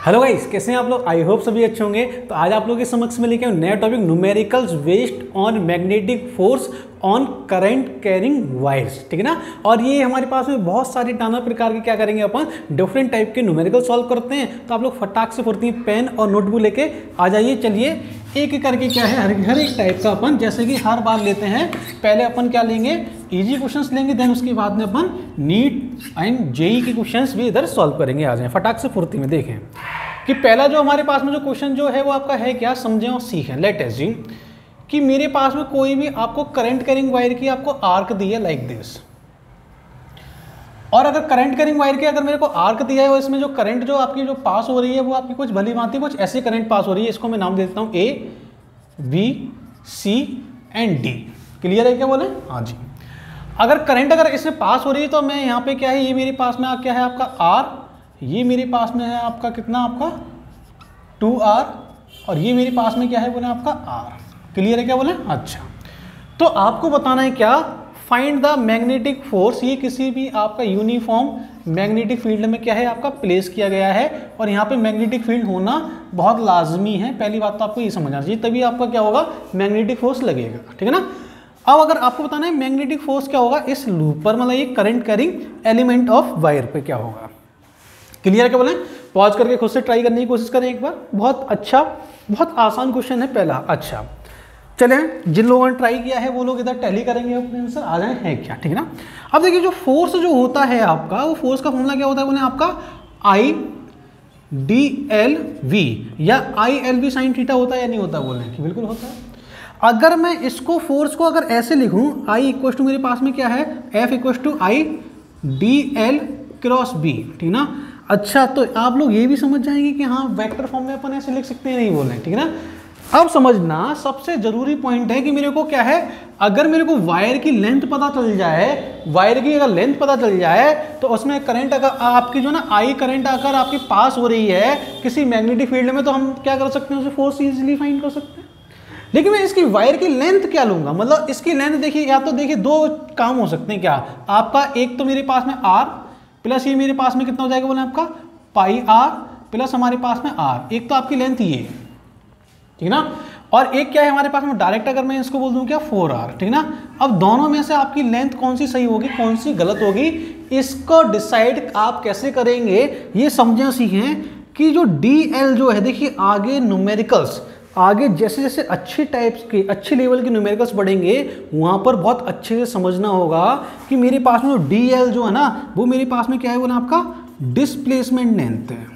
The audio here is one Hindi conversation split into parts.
हेलो गाइस, कैसे हैं आप लोग। आई होप सभी अच्छे होंगे। तो आज आप लोगों के समक्ष में लेके नया topic numericals based on magnetic force on current carrying wires, ठीक है ना। और ये हमारे पास में बहुत सारे नाना प्रकार के क्या करेंगे, अपन डिफरेंट टाइप के न्यूमेरिकल सॉल्व करते हैं। तो आप लोग फटाक से फुर्ती पेन और नोटबुक लेके आ जाइए। चलिए एक एक करके क्या है हर एक टाइप का अपन जैसे कि हर बार लेते हैं। पहले अपन क्या लेंगे, इजी क्वेश्चंस लेंगे, देन उसके बाद में अपन नीट एंड जेई के क्वेश्चंस भी इधर सॉल्व करेंगे। आ जाए फटाक से फुर्ती में। देखें कि पहला जो हमारे पास में जो क्वेश्चन जो है वो आपका है क्या, समझें और सीखें। लेट अस अज्यूम कि मेरे पास में कोई भी आपको करंट कैरिंग वायर की आपको आर्क दी है लाइक दिस। और अगर करंट कैरिंग वायर की अगर मेरे को आर्क दिया है और इसमें जो करंट जो आपकी जो पास हो रही है वो आपकी कुछ भली भांति कुछ ऐसी करंट पास हो रही है। इसको मैं नाम दे देता हूं A, B, C and D. Clear है क्या बोले? हाँ जी। अगर करंट अगर इसमें पास हो रही है तो मैं यहाँ पे क्या है, ये मेरे पास में क्या है आपका आर, ये मेरे पास में है आपका कितना, आपका 2r, और ये मेरे पास में क्या है बोले आपका r। क्लियर है क्या बोले? अच्छा, तो आपको बताना है क्या, फाइंड द मैग्नेटिक फोर्स। ये किसी भी आपका यूनिफॉर्म मैग्नेटिक फील्ड में क्या है आपका प्लेस किया गया है, और यहाँ पे मैग्नेटिक फील्ड होना बहुत लाजमी है। पहली बात तो आपको ये समझना चाहिए, तभी आपका क्या होगा, मैग्नेटिक फोर्स लगेगा, ठीक है ना। अब अगर आपको बताना है मैग्नेटिक फोर्स क्या होगा इस लूप पर, मतलब ये current carrying element of wire पे क्या होगा। क्लियर क्या बोले? पॉज करके खुद से ट्राई करने की कोशिश करें एक बार। बहुत अच्छा, बहुत आसान क्वेश्चन है पहला। अच्छा चले, जिन लोगों ने ट्राई किया है वो लोग इधर टैली करेंगे अपने आंसर आ जाए है क्या, ठीक है ना। अब देखिए जो फोर्स जो होता है आपका, वो फोर्स का फॉर्मूला क्या होता है बोले आपका आई डी एल वी, या I L V sine theta होता है या नहीं होता बोले कि बिल्कुल होता है। अगर मैं इसको फोर्स को अगर ऐसे लिखूं, आई इक्वल टू मेरे पास में क्या है F equal to I D L cross B, ठीक ना। अच्छा, तो आप लोग ये भी समझ जाएंगे कि हाँ वेक्टर फॉर्म में अपन ऐसे लिख सकते हैं, नहीं बोल रहे, ठीक है ना। अब समझना सबसे जरूरी पॉइंट है कि मेरे को क्या है, अगर मेरे को वायर की लेंथ पता चल जाए, वायर की अगर लेंथ पता चल जाए तो उसमें करंट अगर आपकी जो ना आई करंट अगर आपकी पास हो रही है किसी मैग्नेटिक फील्ड में, तो हम क्या कर सकते हैं, उसे फोर्स इजीली फाइंड कर सकते हैं। लेकिन मैं इसकी वायर की लेंथ क्या लूंगा, मतलब इसकी लेंथ देखिए, या तो देखिए दो काम हो सकते हैं क्या आपका, एक तो मेरे पास में आर प्लस ये मेरे पास में कितना हो जाएगा बोले आपका पाई आर प्लस हमारे पास में आर। एक तो आपकी लेंथ ये, ठीक ना, और एक क्या है हमारे पास में डायरेक्ट अगर मैं इसको बोल दूं क्या 4r, ठीक ना। अब दोनों में से आपकी लेंथ कौन सी सही होगी कौन सी गलत होगी, इसको डिसाइड आप कैसे करेंगे ये समझें सीखें। कि जो DL जो है देखिए, आगे न्यूमेरिकल्स आगे जैसे जैसे अच्छे टाइप्स के अच्छे लेवल के न्यूमेरिकल्स बढ़ेंगे वहां पर बहुत अच्छे से समझना होगा कि मेरे पास में जो DL जो है ना, वो मेरे पास में क्या है बोला आपका डिस्प्लेसमेंट लेंथ है।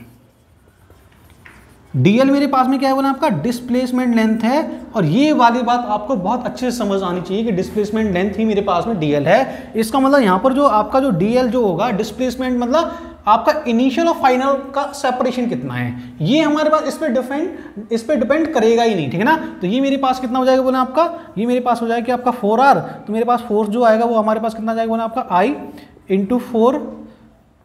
DL मेरे पास में क्या है बोला आपका डिस्प्लेसमेंट लेंथ है। और ये वाली बात आपको बहुत अच्छे से समझ आनी चाहिए कि डिस्प्लेसमेंट लेंथ ही मेरे पास में DL है। इसका मतलब यहाँ पर जो आपका जो DL जो होगा डिस्प्लेसमेंट, मतलब आपका इनिशियल और फाइनल का सेपरेशन कितना है, ये हमारे पास इस पे डिपेंड करेगा ही नहीं, ठीक है ना। तो ये मेरे पास कितना हो जाएगा बोला आपका, ये मेरे पास हो जाएगा कि आपका 4r, तो मेरे पास फोर्स जो आएगा वो हमारे पास कितना जाएगा बोला आपका I इंटू 4,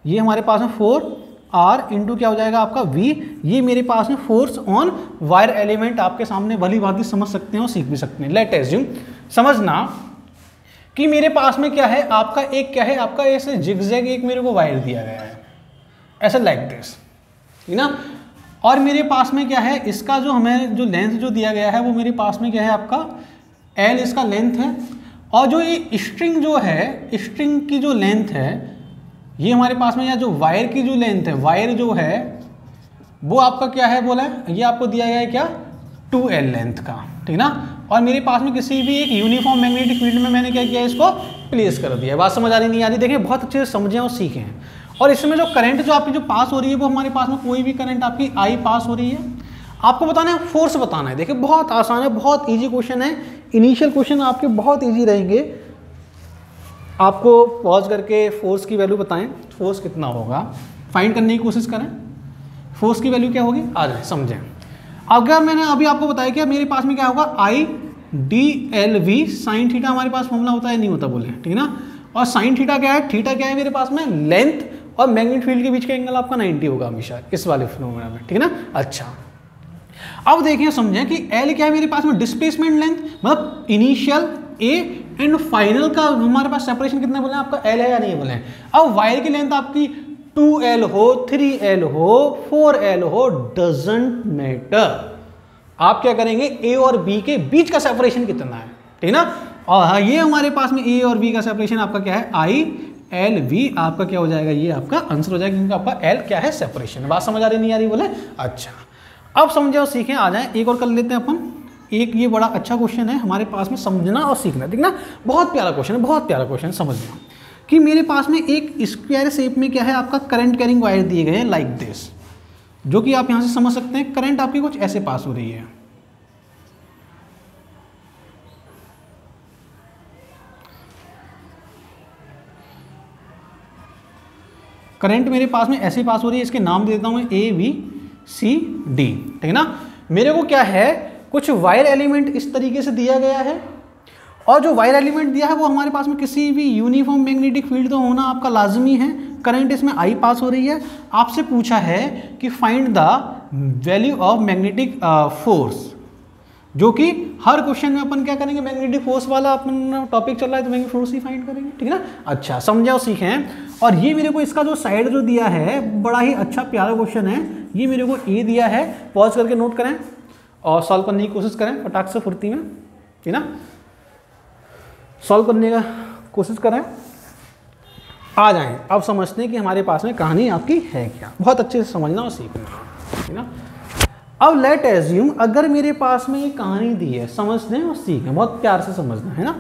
ये हमारे पास में 4r इंटू क्या हो जाएगा आपका V। ये मेरे पास में फोर्स ऑन वायर एलिमेंट आपके सामने भली भांति समझ सकते हैं और सीख भी सकते हैं। लेट अस अज्यूम, समझना कि मेरे पास में क्या है आपका एक क्या है आपका ऐसे जिगजैग एक मेरे को वायर दिया गया है ऐसा लाइक दिस, ठीक ना। और मेरे पास में क्या है इसका जो हमें जो लेंथ जो दिया गया है वो मेरे पास में क्या है आपका L इसका लेंथ है। और जो ये स्ट्रिंग जो है, स्ट्रिंग की जो लेंथ है ये हमारे पास में, या जो वायर की जो लेंथ है, वायर जो है वो आपका क्या है बोला है, ये आपको दिया गया है क्या 2L लेंथ का, ठीक ना। और मेरे पास में किसी भी एक यूनिफॉर्म मैग्नेटिक फील्ड में मैंने क्या किया, इसको प्लेस कर दिया। बात समझ आ रही नहीं आ रही? देखिए बहुत अच्छे से समझें और सीखें। और इसमें जो करंट जो आपकी जो पास हो रही है वो हमारे पास में कोई भी करंट आपकी आई पास हो रही है, आपको बताना है फोर्स बताना है। देखिए बहुत आसान है, बहुत इजी क्वेश्चन है। इनिशियल क्वेश्चन आपके बहुत इजी रहेंगे। आपको पॉज करके फोर्स की वैल्यू बताएं, फोर्स कितना होगा फाइंड करने की कोशिश करें। फोर्स की वैल्यू क्या होगी आ जाए समझें। अगर मैंने अभी आपको बताया कि मेरे पास में क्या होगा आई D L V sine theta हमारे पास फॉर्मूला होता है नहीं होता बोले, ठीक है ना। और साइन थीटा क्या है, थीटा क्या है मेरे पास में लेंथ, और मैग्नेटिक फील्ड के बीच का एंगल आपका 90 होगा हमेशा इस वाले फिनोमेना में, ठीक है ना। अच्छा अब देखिए समझें कि L क्या है मेरे पास में डिस्प्लेसमेंट लेंथ, मतलब इनिशियल A एंड फाइनल का हमारे पास सेपरेशन कितना बोले आपका L है या नहीं बोले। अब वायर की लेंथ आपकी 2L हो, 3L हो, 4L हो, डजंट मैटर। आप क्या करेंगे, ए और बी के बीच का सेपरेशन कितना है, ठीक ना। और हाँ, ये हमारे पास में ए और बी का सेपरेशन आपका क्या है, ILV आपका क्या हो जाएगा, ये आपका आंसर हो जाएगा, क्योंकि आपका L क्या है, सेपरेशन। बात समझ आ रही नहीं आ रही बोले? अच्छा, अब समझे और सीखें, आ जाए एक और कर लेते हैं अपन। एक ये बड़ा अच्छा क्वेश्चन है हमारे पास में, समझना और सीखना, ठीक ना। बहुत प्यारा क्वेश्चन है, बहुत प्यारा क्वेश्चन, समझना कि मेरे पास में एक स्क्वायर शेप में क्या है, आपका करंट कैरिंग वायर दिए गए हैं लाइक दिस, जो कि आप यहां से समझ सकते हैं करंट आपकी कुछ ऐसे पास हो रही है। करंट मेरे पास में ऐसे पास हो रही है, इसके नाम दे देता हूं मैं ABCD, ठीक है ना। मेरे को क्या है, कुछ वायर एलिमेंट इस तरीके से दिया गया है, और जो वायर एलिमेंट दिया है वो हमारे पास में किसी भी यूनिफॉर्म मैग्नेटिक फील्ड तो होना आपका लाजमी है। करंट इसमें I पास हो रही है। आपसे पूछा है कि find the value of magnetic force, जो कि हर क्वेश्चन में अपन क्या करेंगे, मैग्नेटिक फोर्स वाला अपन टॉपिक चल रहा है तो मैग्नेटिक फोर्स ही फाइंड करेंगे, ठीक है ना। अच्छा, समझे और सीखें। और ये मेरे को इसका जो साइड जो दिया है, बड़ा ही अच्छा प्यारा क्वेश्चन है। ये मेरे को ए दिया है, पॉज करके नोट करें और सॉल्व करने की कोशिश करें फटाक से फुर्ती में, ठीक ना। सॉल्व करने का कोशिश करें, आ जाएं। अब समझते हैं कि हमारे पास में कहानी आपकी है क्या। बहुत अच्छे से समझना और सीखना, ठीक ना। अब लेट एज्यूम, अगर मेरे पास में ये कहानी दी है, समझते हैं और सीखें, बहुत प्यार से समझना है ना।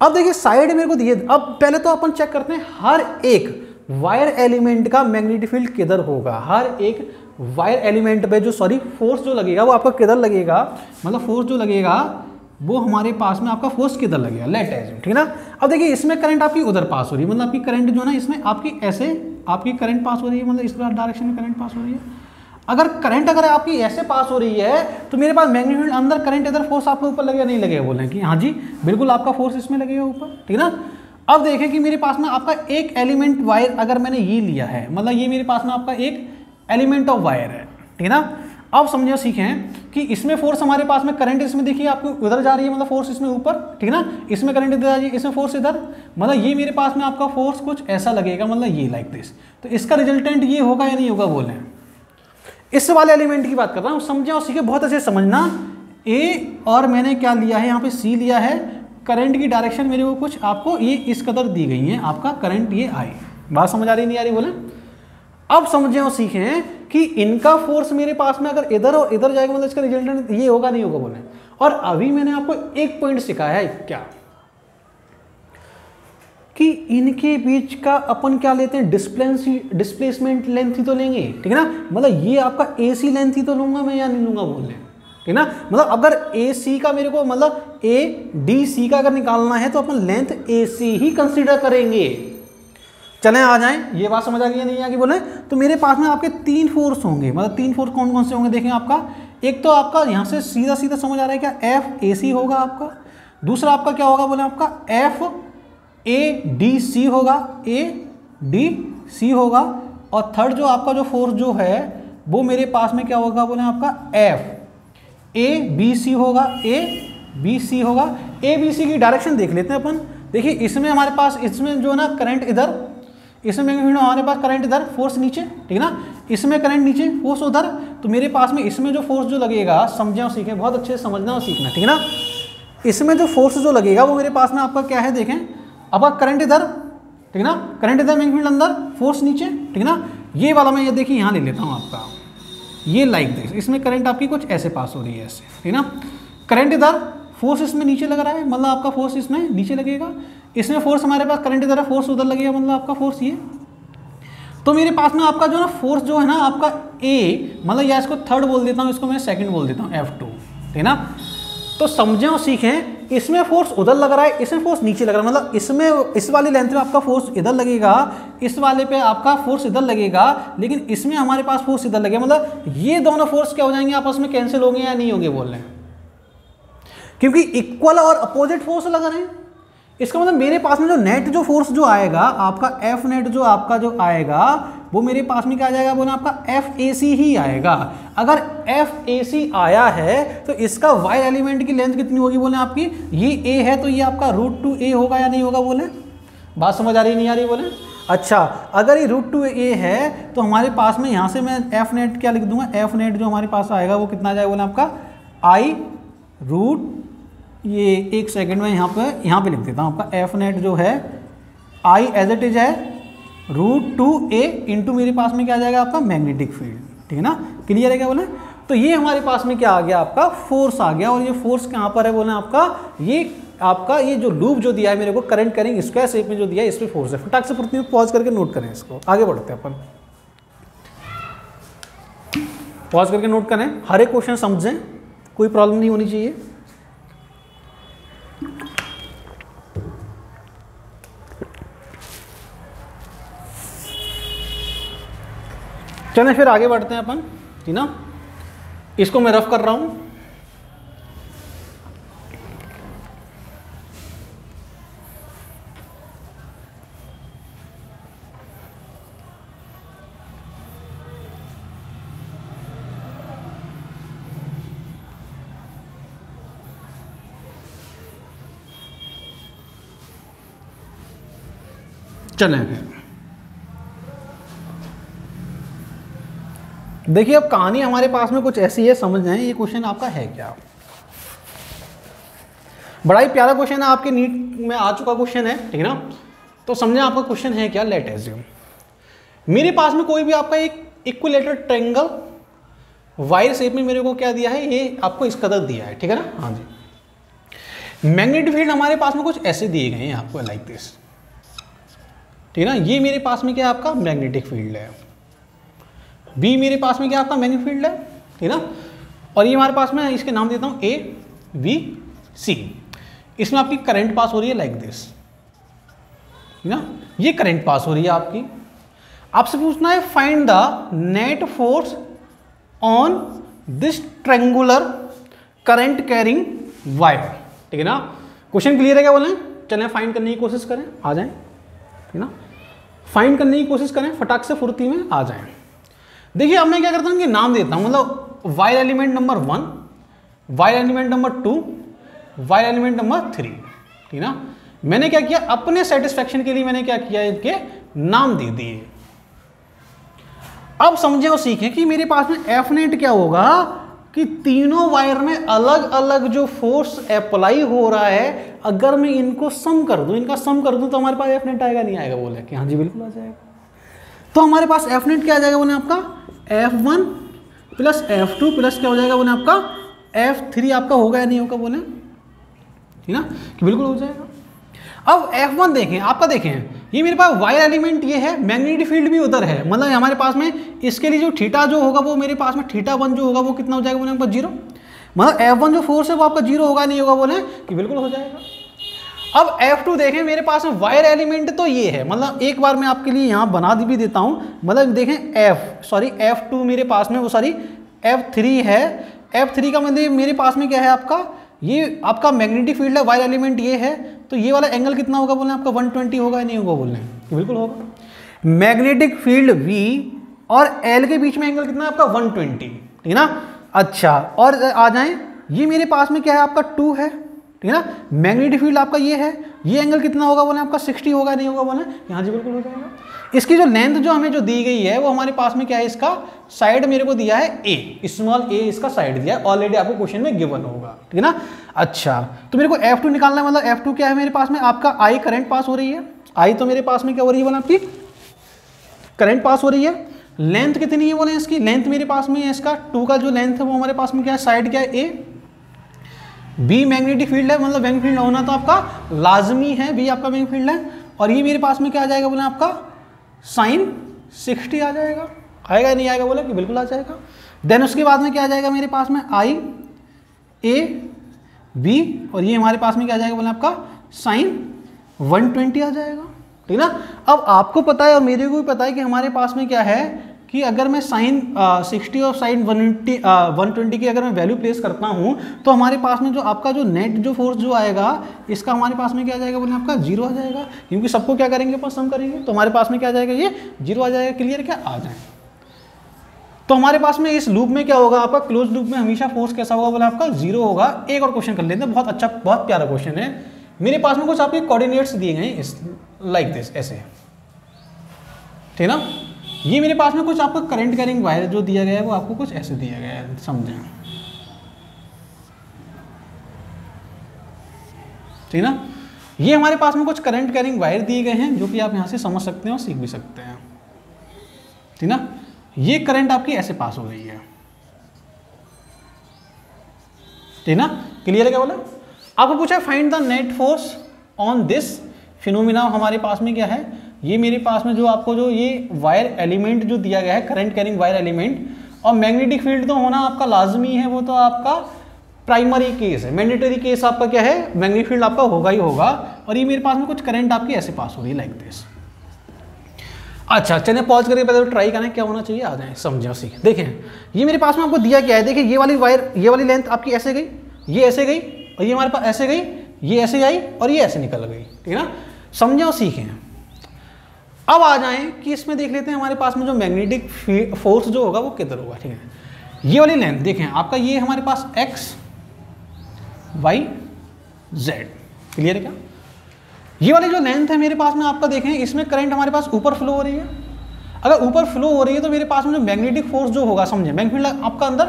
अब देखिए साइड मेरे को दी है। अब पहले तो अपन चेक करते हैं हर एक वायर एलिमेंट का मैग्नेटिक फील्ड किधर होगा। हर एक वायर एलिमेंट पे जो फोर्स जो लगेगा वो आपका किधर लगेगा, मतलब फोर्स जो लगेगा वो हमारे पास में आपका फोर्स किधर लगेगा, लेट एज्यूम, ठीक है ना। अब देखिए इसमें करंट आपकी उधर पास हो रही है, मतलब आपकी करंट जो है ना, इसमें आपकी ऐसे आपकी करंट पास हो रही है, मतलब इस डायरेक्शन में करंट पास हो रही है। अगर करंट अगर आपकी ऐसे पास हो रही है तो मेरे पास मैग्नेटिक फील्ड अंदर, करंट इधर, फोर्स आपके ऊपर लगेगा नहीं लगेगा, बोल रहे हैं कि हाँ जी बिल्कुल आपका फोर्स इसमें लगेगा ऊपर, ठीक है ना। अब देखें कि मेरे पास में आपका एक एलिमेंट वायर अगर मैंने ये लिया है, मतलब ये मेरे पास में आपका एक एलिमेंट ऑफ वायर है, ठीक है ना। अब समझो सीखें कि इसमें फोर्स हमारे पास में, करंट इसमें देखिए आपको उधर जा रही है, मतलब फोर्स इसमें ऊपर, ठीक है ना। इसमें करंट इधर आ रही है, इसमें फोर्स इधर, मतलब ये मेरे पास में आपका फोर्स कुछ ऐसा लगेगा, मतलब ये लाइक दिस। तो इसका रिजल्टेंट ये होगा या नहीं होगा, बोले इस वाले एलिमेंट की बात कर रहा हूँ, समझे और सीखे, बहुत अच्छे से समझना। ए और मैंने क्या लिया है, यहाँ पे सी लिया है। करंट की डायरेक्शन मेरे को कुछ आपको ये इस कदर दी गई है, आपका करंट ये आई। बात समझ आ रही नहीं आ रही, बोले। अब समझे और सीखें कि इनका फोर्स मेरे पास में अगर इधर और इधर जाएगा, मतलब इसका रिजल्टेंट ये होगा नहीं होगा, बोले। और अभी मैंने आपको एक पॉइंट सिखाया है, क्या कि इनके बीच का अपन क्या लेते हैं, डिस्प्लेसमेंट लेंथ ही तो लेंगे, ठीक है ना। मतलब ये आपका AC लेंथ ही तो लूंगा मैं, या नहीं लूंगा, बोल रहे हैं, ठीक ना। मतलब अगर AC का मेरे को, मतलब ADC का अगर निकालना है तो अपन लेंथ AC ही कंसीडर करेंगे। चलें आ जाएं, ये बात समझ आ गई नहीं आ गई, बोले। तो मेरे पास में आपके 3 फोर्स होंगे, मतलब 3 फोर्स कौन कौन से होंगे, देखें आपका। एक तो आपका यहाँ से सीधा सीधा समझ आ रहा है क्या, FAC होगा आपका। दूसरा आपका क्या होगा, बोले आपका FADC होगा, ADC होगा। और थर्ड जो आपका जो फोर्स जो है वो मेरे पास में क्या होगा, बोले आपका FABC होगा, ABC होगा। ABC की डायरेक्शन देख लेते हैं अपन। देखिए इसमें हमारे पास, इसमें जो ना करंट इधर, इसमें हमारे पास करंट इधर, फोर्स नीचे, ठीक है ना। इसमें करंट नीचे, फोर्स उधर। तो मेरे पास में इसमें जो फोर्स जो लगेगा, समझे और सीखें, बहुत अच्छे से समझना और सीखना, ठीक है ना। इसमें जो फोर्स जो लगेगा वो मेरे पास में आपका क्या है, देखें आपका करंट इधर, ठीक है ना। करंट इधर, मैग्नेटिक फील्ड अंदर, फोर्स नीचे, ठीक है ना। ये वाला मैं ये देखिए यहाँ ले लेता हूँ आपका, ये लाइक दिस। इसमें करंट आपकी कुछ ऐसे पास हो रही है, ऐसे, ठीक है ना। करंट इधर, फोर्स इसमें नीचे लग रहा है, मतलब आपका फोर्स इसमें नीचे लगेगा। इसमें फोर्स हमारे पास करंट इधर है, फोर्स उधर लगेगा, मतलब आपका फोर्स ये। तो मेरे पास में आपका जो ना फोर्स जो है ना आपका A, मतलब या इसको थर्ड बोल देता हूँ, इसको मैं सेकंड बोल देता हूँ, F2, ठीक है ना। तो समझें और सीखें, इसमें फोर्स उधर लग रहा है, इसमें फोर्स नीचे लग रहा है, मतलब इसमें इस वाली लेंथ में आपका फोर्स इधर लगेगा, इस वाले पे आपका फोर्स इधर लगेगा, लेकिन इसमें हमारे पास फोर्स इधर लगेगा। मतलब ये दोनों फोर्स क्या हो जाएंगे, आपस में कैंसिल होंगे या नहीं होंगे, बोल रहे हैं, क्योंकि इक्वल और अपोजिट फोर्स लग रहे हैं। इसका मतलब मेरे पास में जो नेट जो फोर्स जो आएगा आपका F नेट जो आपका जो आएगा वो मेरे पास में क्या आ जाएगा, बोला आपका FAC ही आएगा। अगर FAC आया है तो इसका वायर एलिमेंट की लेंथ कितनी होगी, बोले आपकी ये A है तो ये आपका √2A होगा या नहीं होगा, बोले। बात समझ आ रही नहीं आ रही, बोले। अच्छा, अगर ये √2a है तो हमारे पास में यहाँ से मैं एफ नेट क्या लिख दूंगा, एफ नेट जो हमारे पास आएगा वो कितना आ जाएगा बोले आपका आई रूट, ये एक सेकंड में यहाँ पे लिख देता हूँ आपका एफ नेट जो है आई एज इट इज है √2a इंटू मेरे पास में क्या आ जाएगा आपका मैग्नेटिक फील्ड, ठीक है ना, क्लियर है क्या बोले। तो ये हमारे पास में क्या आ गया आपका फोर्स आ गया, और ये फोर्स कहाँ पर है बोले आपका ये जो लूप जो दिया है मेरे को करंट करेंगे स्क्वायर शेप में जो दिया है इस पे फोर्स है। फटाक से प्रति पॉज करके नोट करें, इसको आगे बढ़ते हैं अपन, पॉज करके नोट करें, हर एक क्वेश्चन समझें, कोई प्रॉब्लम नहीं होनी चाहिए। चलें फिर आगे बढ़ते हैं अपन, ठीक ना, इसको मैं रफ कर रहा हूं। चलें फिर देखिए, अब कहानी हमारे पास में कुछ ऐसी है, समझ जाएं ये क्वेश्चन आपका है क्या। बड़ा ही प्यारा क्वेश्चन है, आपके नीट में आ चुका क्वेश्चन है, ठीक है ना। तो समझें आपका क्वेश्चन है क्या। लेट एज्यूम मेरे पास में कोई भी आपका एक इक्विलेटरल ट्रायंगल वायर शेप में मेरे को क्या दिया है, ये आपको इस कदर दिया है, ठीक है ना। हाँ जी, मैग्नेटिक फील्ड हमारे पास में कुछ ऐसे दिए गए हैं आपको लाइक दिस, ठीक है ना। ये मेरे पास में क्या आपका मैग्नेटिक फील्ड है, बी मेरे पास में क्या आपका मैग्नेटिक फील्ड है, ठीक है ना। और ये हमारे पास में इसके नाम देता हूं ए बी सी। इसमें आपकी करंट पास हो रही है लाइक दिस, ठीक है ना, ये करंट पास हो रही है आपकी। आपसे पूछना है find the net force on this triangular current carrying wire, ठीक है ना। क्वेश्चन क्लियर है क्या बोले। चलें फाइंड करने की कोशिश करें, आ जाएं, ठीक है ना, फाइंड करने की कोशिश करें, फटाक से फुर्ती में आ जाएं। देखिए अब मैं क्या करता हूं कि नाम देता हूं, मतलब wire element number 1, wire element number 2, wire element number 3, ठीक है ना। मैंने क्या किया, अपने सेटिस्फेक्शन के लिए मैंने क्या किया, इनके नाम दे दिए। अब समझे और सीखें कि मेरे पास में एफ नेट क्या होगा कि तीनों वायर में अलग अलग जो फोर्स अप्लाई हो रहा है, अगर मैं इनको सम कर दूं, इनका सम कर दूं तो हमारे पास एफ नेट आएगा, नहीं आएगा, बोले कि हाँ जी बिल्कुल आ जाएगा। तो हमारे पास एफ नेट क्या आ जाएगा बोले आपका F1 प्लस F2 प्लस क्या हो जाएगा बोले आपका F3 आपका होगा या नहीं होगा बोले, ठीक ना, कि बिल्कुल हो जाएगा। अब F1 देखें आपका, देखें ये मेरे पास वायर एलिमेंट ये है, मैग्नेटिक फील्ड भी उधर है, मतलब हमारे पास में इसके लिए जो थीटा जो होगा वो मेरे पास में θ1 जो होगा वो कितना हो जाएगा बोले आपका 0, मतलब F1 जो फोर्स है वो आपका 0 होगा नहीं होगा बोले कि बिल्कुल हो जाएगा। अब F2 देखें मेरे पास में वायर एलिमेंट तो ये है, मतलब एक बार मैं आपके लिए यहाँ बना भी देता हूँ, मतलब देखें F2 मेरे पास में वो F3 है, F3 का मतलब मेरे पास में क्या है आपका, ये आपका मैग्नेटिक फील्ड है, वायर एलिमेंट ये है, तो ये वाला एंगल कितना होगा बोले आपका 120 होगा या नहीं होगा बोल रहे हैं, बिल्कुल होगा। मैग्नेटिक फील्ड V और L के बीच में एंगल कितना है आपका 120, ठीक है ना। अच्छा, और आ जाएं, ये मेरे पास में क्या है आपका 2 है, ठीक है ना। मैग्नेटिक फील्ड आपका ये है, ये एंगल कितना होगा बोले आपका 60 होगा नहीं होगा बोले, यहाँ जी बिल्कुल हो जाएगा। इसकी जो लेंथ जो हमें जो दी गई है वो हमारे पास में क्या है, इसका साइड मेरे को दिया है ए, स्मॉल ए इसका साइड दिया है, ऑलरेडी आपको क्वेश्चन में गिवन होगा, ठीक है ना। अच्छा, तो मेरे को F2 निकालना है, मतलब F2 क्या है मेरे पास में आपका आई करंट पास हो रही है, आई तो मेरे पास में क्या हो रही है बोले आपकी करंट पास हो रही है। लेंथ कितनी है बोले इसकी, लेंथ मेरे पास में इसका 2 का जो लेंथ है वो हमारे पास में क्या है, साइड क्या है ए। बी मैग्नेटिक फील्ड है, मतलब मैग्नेटिक फील्ड होना तो आपका लाजमी है, बी आपका मैग्नेटिक फील्ड है, और ये मेरे पास में क्या आ जाएगा बोले आपका साइन 60 आ जाएगा, आएगा नहीं आएगा बोले कि बिल्कुल आ जाएगा। देन उसके बाद में क्या आ जाएगा मेरे पास में आई ए बी, और ये हमारे पास में क्या आ जाएगा बोले आपका साइन 120 आ जाएगा, ठीक ना। अब आपको पता है और मेरे को भी पता है कि हमारे पास में क्या है कि अगर मैं साइन 60 और साइन 120 की अगर मैं वैल्यू प्लेस करता हूं तो हमारे पास में जो आपका जो नेट जो फोर्स जो आएगा इसका हमारे पास में क्या आ जाएगा बोले आपका 0 आ जाएगा, क्योंकि सबको क्या करेंगे अपन सम करेंगे, तो हमारे पास में क्या आ जाएगा ये 0 आ जाएगा। क्लियर क्या आ जाए, तो हमारे पास में इस लूप में क्या होगा आपका क्लोज लूप में हमेशा फोर्स कैसा होगा बोले आपका 0 होगा। एक और क्वेश्चन कर लेते हैं, बहुत अच्छा बहुत प्यारा क्वेश्चन है। मेरे पास में कुछ आपके कोऑर्डिनेट्स दिए गए हैं लाइक दिस, ऐसे ठीक ना। ये मेरे पास में कुछ आपका करंट कैरिंग वायर जो दिया गया है वो आपको कुछ ऐसे दिया गया है, समझें, ठीक ना। ये हमारे पास में कुछ करंट कैरिंग वायर दिए गए हैं जो कि आप यहाँ से समझ सकते हैं और सीख भी सकते हैं, ठीक ना। ये करंट आपकी ऐसे पास हो रही है, ठीक ना। क्लियर है क्या बोला? आपको पूछा find the net force on this phenomena. हमारे पास में क्या है, ये मेरे पास में जो आपको जो ये वायर एलिमेंट जो दिया गया है, करंट कैरिंग वायर एलिमेंट, और मैग्नेटिक फील्ड तो होना आपका लाजमी है, वो तो आपका प्राइमरी केस है। मैंडेटरी केस आपका क्या है, मैग्नेटिक फील्ड आपका होगा ही होगा। और ये मेरे पास में कुछ करंट आपकी ऐसे पास हो रही है लाइक दिस। अच्छा चलिए पॉज करके पहले ट्राई करें क्या होना चाहिए, आ जाए समझे उसी। देखें ये मेरे पास में आपको दिया क्या है, देखिए ये वाली वायर, ये वाली लेंथ आपकी ऐसे गई, ये ऐसे गई, और ये हमारे पास ऐसे गई, ये ऐसे आई और ये ऐसे निकल गई, ठीक है ना। समझे और सीखें। अब आ जाएं कि इसमें देख लेते हैं हमारे पास में जो मैग्नेटिक फोर्स जो होगा वो किधर होगा, ठीक है। ये वाली लेंथ देखें आपका, ये हमारे पास एक्स वाई जेड, क्लियर है क्या। ये वाली जो लेंथ है मेरे पास में आपका देखें, इसमें करंट हमारे पास ऊपर फ्लो हो रही है। अगर ऊपर फ्लो हो रही है तो मेरे पास में जो मैग्नेटिक फोर्स जो होगा, समझे, मैग्नेटिक फील्ड आपका अंदर,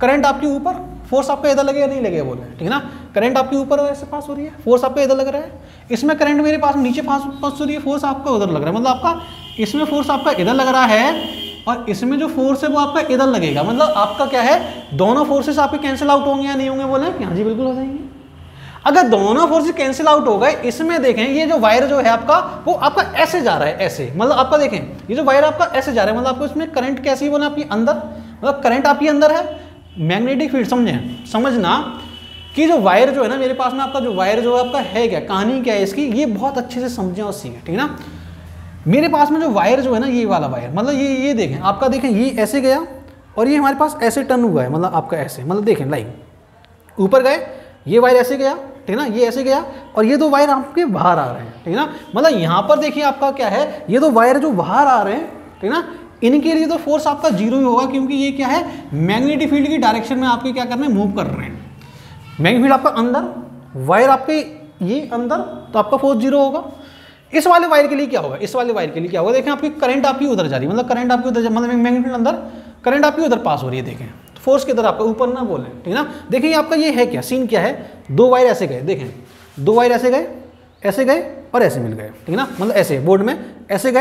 करंट आपके ऊपर, फोर्स आपका इधर लगेगा नहीं लगेगा बोले, ठीक है ना। करंट आपके ऊपर ऐसे पास हो रही है, फोर्स आपका इधर लग रहा है। इसमें करंट मेरे पास नीचे पास हो रही है, फोर्स आपका उधर लग रहा है। मतलब आपका इसमें फोर्स आपका इधर लग रहा है और इसमें जो फोर्स है वो आपका इधर लगेगा। मतलब आपका क्या है, दोनों फोर्सेस आपके कैंसिल आउट होंगे या नहीं होंगे बोले, हाँ जी बिल्कुल हो जाएंगे। अगर दोनों फोर्सेस कैंसिल आउट हो गए, इसमें देखें ये जो वायर जो है आपका, वो आपका ऐसे जा रहा है, ऐसे, मतलब आपका देखें ये जो वायर आपका ऐसे जा रहा है, मतलब आपको इसमें करंट कैसी बोले आपकी अंदर, मतलब करंट आपकी अंदर है, मैग्नेटिक फील्ड, समझना कि जो वायर जो है ना मेरे पास में, आपका जो वायर जो है आपका है क्या, कहानी क्या है इसकी, ये बहुत अच्छे से समझें और सीखें, ठीक है ना। मेरे पास में जो वायर जो है ना, ये वाला वायर, मतलब ये देखें आपका, देखें ये ऐसे गया और ये हमारे पास ऐसे टर्न हुआ है, मतलब आपका ऐसे, मतलब देखें लाइन ऊपर गए, ये वायर ऐसे गया, ठीक है ना, ये ऐसे गया और ये दो वायर आपके बाहर आ रहे हैं, ठीक है ना। मतलब यहाँ पर देखिए आपका क्या है, ये दो वायर जो बाहर आ रहे हैं, ठीक है ना, इनके लिए तो फोर्स आपका जीरो ही होगा, क्योंकि ये क्या है, मैग्नेटिक फील्ड की डायरेक्शन में आपके क्या कर रहे हैं, मूव कर रहे हैं। मैग्नेटिक फील्ड आपका अंदर, वायर आपके ये अंदर, तो आपका फोर्स जीरो होगा। इस वाले वायर के लिए क्या होगा, इस वाले वायर के लिए क्या होगा, देखें आपकी करंट आपकी उधर जा रही है, मतलब करंट आपकी उधर, मतलब मैग्नेटिक फील्ड अंदर, करंट आपकी उधर पास हो रही है, देखें फोर्स किधर आपका ऊपर ना बोले, ठीक है ना। देखिए आपका ये है क्या, सीन क्या है, दो वायर ऐसे गए, देखें दो वायर ऐसे गए और ऐसे मिल गए, ठीक है ना, मतलब ऐसे बोर्ड में ऐसे